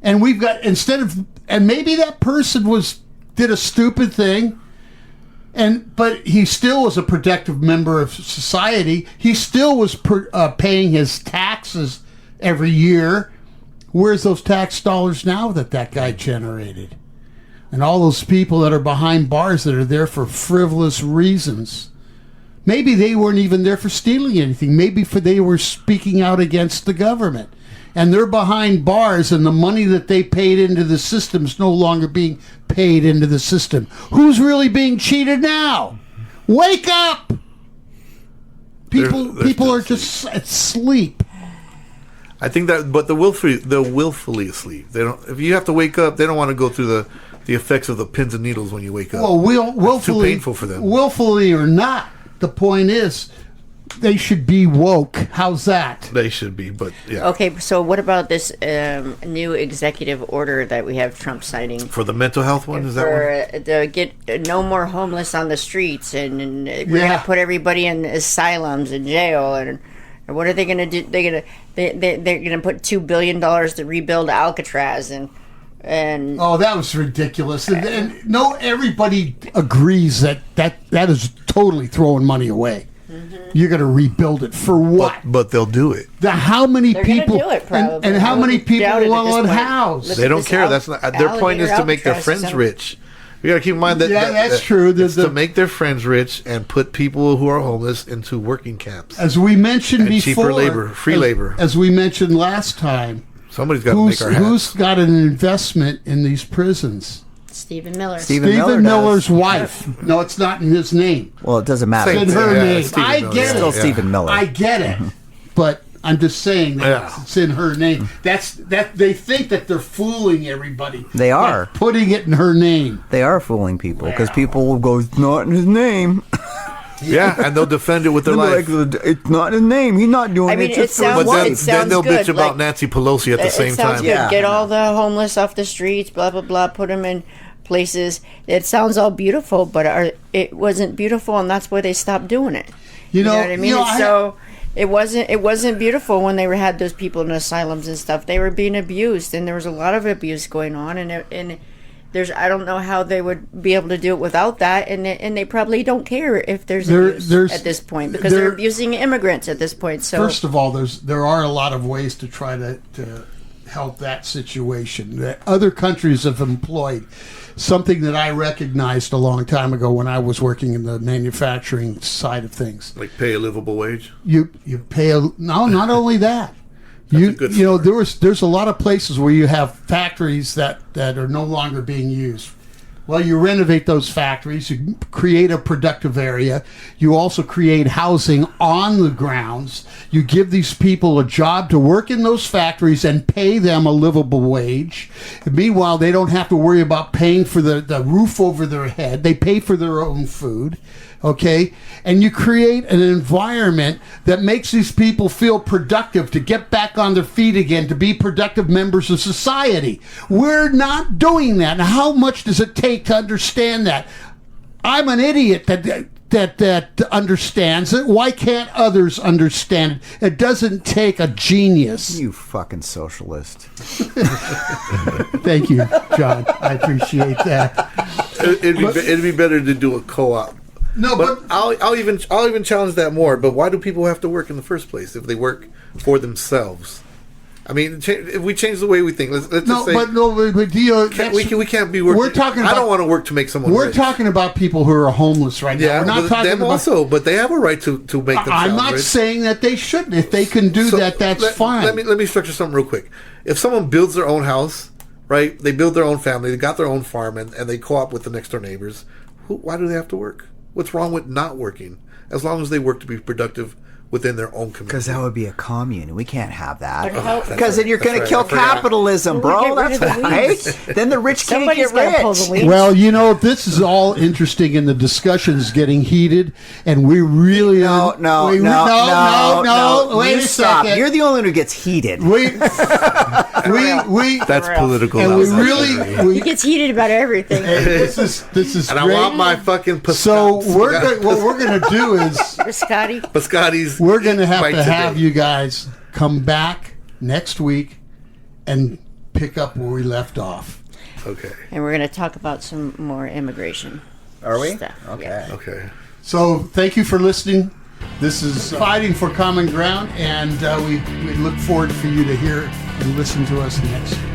And we've got, and maybe that person did a stupid thing, but he still was a productive member of society. He still was paying his taxes every year. Where's those tax dollars now that guy generated? And all those people that are behind bars that are there for frivolous reasons. Maybe they weren't even there for stealing anything. Maybe they were speaking out against the government. And they're behind bars, and the money that they paid into the system is no longer being paid into the system. Who's really being cheated now? Wake up! People are just asleep. I think that, but they're willfully asleep. They don't. If you have to wake up, they don't want to go through the effects of the pins and needles when you wake up. Well, willfully, it's too painful for them. Willfully or not, the point is, they should be woke. How's that? They should be, but yeah. Okay, so what about this new executive order that we have Trump signing? For the mental health one, is that one? To get no more homeless on the streets, and we're Yeah. gonna put everybody in asylums and jail, and what are they gonna do? They're gonna put $2 billion to rebuild Alcatraz, and Oh, that was ridiculous. And no, everybody agrees that is totally throwing money away. You're going to rebuild it for what? But they'll do it. How many they're people? gonna do it probably. And how I many wouldn't people doubt it at will this it point. house? Look They at don't this care. That's not their point. Is to make their Alcatraz friends center. rich. We got to keep in mind that. Yeah, that's true. It's to make their friends rich and put people who are homeless into working camps. As we mentioned And before, cheaper labor, free labor. As we mentioned last time, Somebody's got to make our hats. who's got an investment in these prisons? Stephen Miller. Stephen Miller Stephen does. Miller's wife. No, it's not in his name. Well, it doesn't matter. Same It's in thing, her yeah, name. Stephen I Miller, get yeah, it. Still yeah. Stephen Miller. I get it, but I'm just saying that Yeah. it's in her name. That they think that they're fooling everybody. They are. by putting it in her name. They are fooling people because people will go, "It's not in his name." Yeah, and they'll defend it with their They'll life. be like, "It's not his name. He's not doing I mean, it it just for sounds- his But then, it wife." sounds they'll bitch good, about like- Nancy Pelosi at the same It sounds time. good. Yeah. Get all the homeless off the streets, blah blah blah. Put them in places. It sounds all beautiful, but it wasn't beautiful, and that's why they stopped doing it. You know what I mean? you know, And so it wasn't beautiful when they had those people in asylums and stuff. They were being abused, and there was a lot of abuse going on, and there's I don't know how they would be able to do it without that, and they probably don't care if there's abuse at this point because they're abusing immigrants at this point. So First of all, there are a lot of ways to try to help that situation that other countries have employed. Something that I recognized a long time ago when I was working in the manufacturing side of things. Like pay a livable wage. You pay not only that. a good You know story. there's a lot of places where you have factories that are no longer being used. Well, you renovate those factories, you create a productive area, you also create housing on the grounds, you give these people a job to work in those factories and pay them a livable wage. And meanwhile, they don't have to worry about paying for the roof over their head, they pay for their own food. Okay, and you create an environment that makes these people feel productive to get back on their feet again, to be productive members of society. We're not doing that. Now, how much does it take to understand that? I'm an idiot that that understands it. Why can't others understand it? It doesn't take a genius. You fucking socialist. Thank you, John. I appreciate that. It'd be better to do a co-op. No, But I'll even challenge that more. But why do people have to work in the first place if they work for themselves? I mean, if we change the way we think, let's just say but we can't be working. We're talking I about- don't want to work to make someone. we're rich. talking about people who are homeless right now. Yeah, We're not but talking them about. also, but they have a right to make themselves. I'm not rich. saying that they shouldn't. If they can do that, that's fine. Let me structure something real quick. If someone builds their own house, right? They build their own family. They got their own farm, and they co-op with the next door neighbors. Why do they have to work? What's wrong with not working? As long as they work to be productive within their own community. Because that would be a commune. We can't have that. But how- Because then you're going to That's kill right. I forgot. capitalism, Well, bro. we get rid That's of the right. weeds. Then the rich can't Somebody's get got to pull rich. the weeds. Well, this is all interesting, and the discussion's getting heated, and we really No. Wait You a stop. second. You're the only one who gets heated. we That's political. and we outside. really He gets heated about everything. this is And I great. want my fucking So what we're gonna do is Scotty. Biscotti's. we're gonna have right to have today. you guys come back next week and pick up where we left off. Okay. And we're going to talk about some more immigration Are we? stuff. Okay. Yeah. Okay. So thank you for listening. This is Fighting for Common Ground, and we look forward for you to hear and listen to us next week.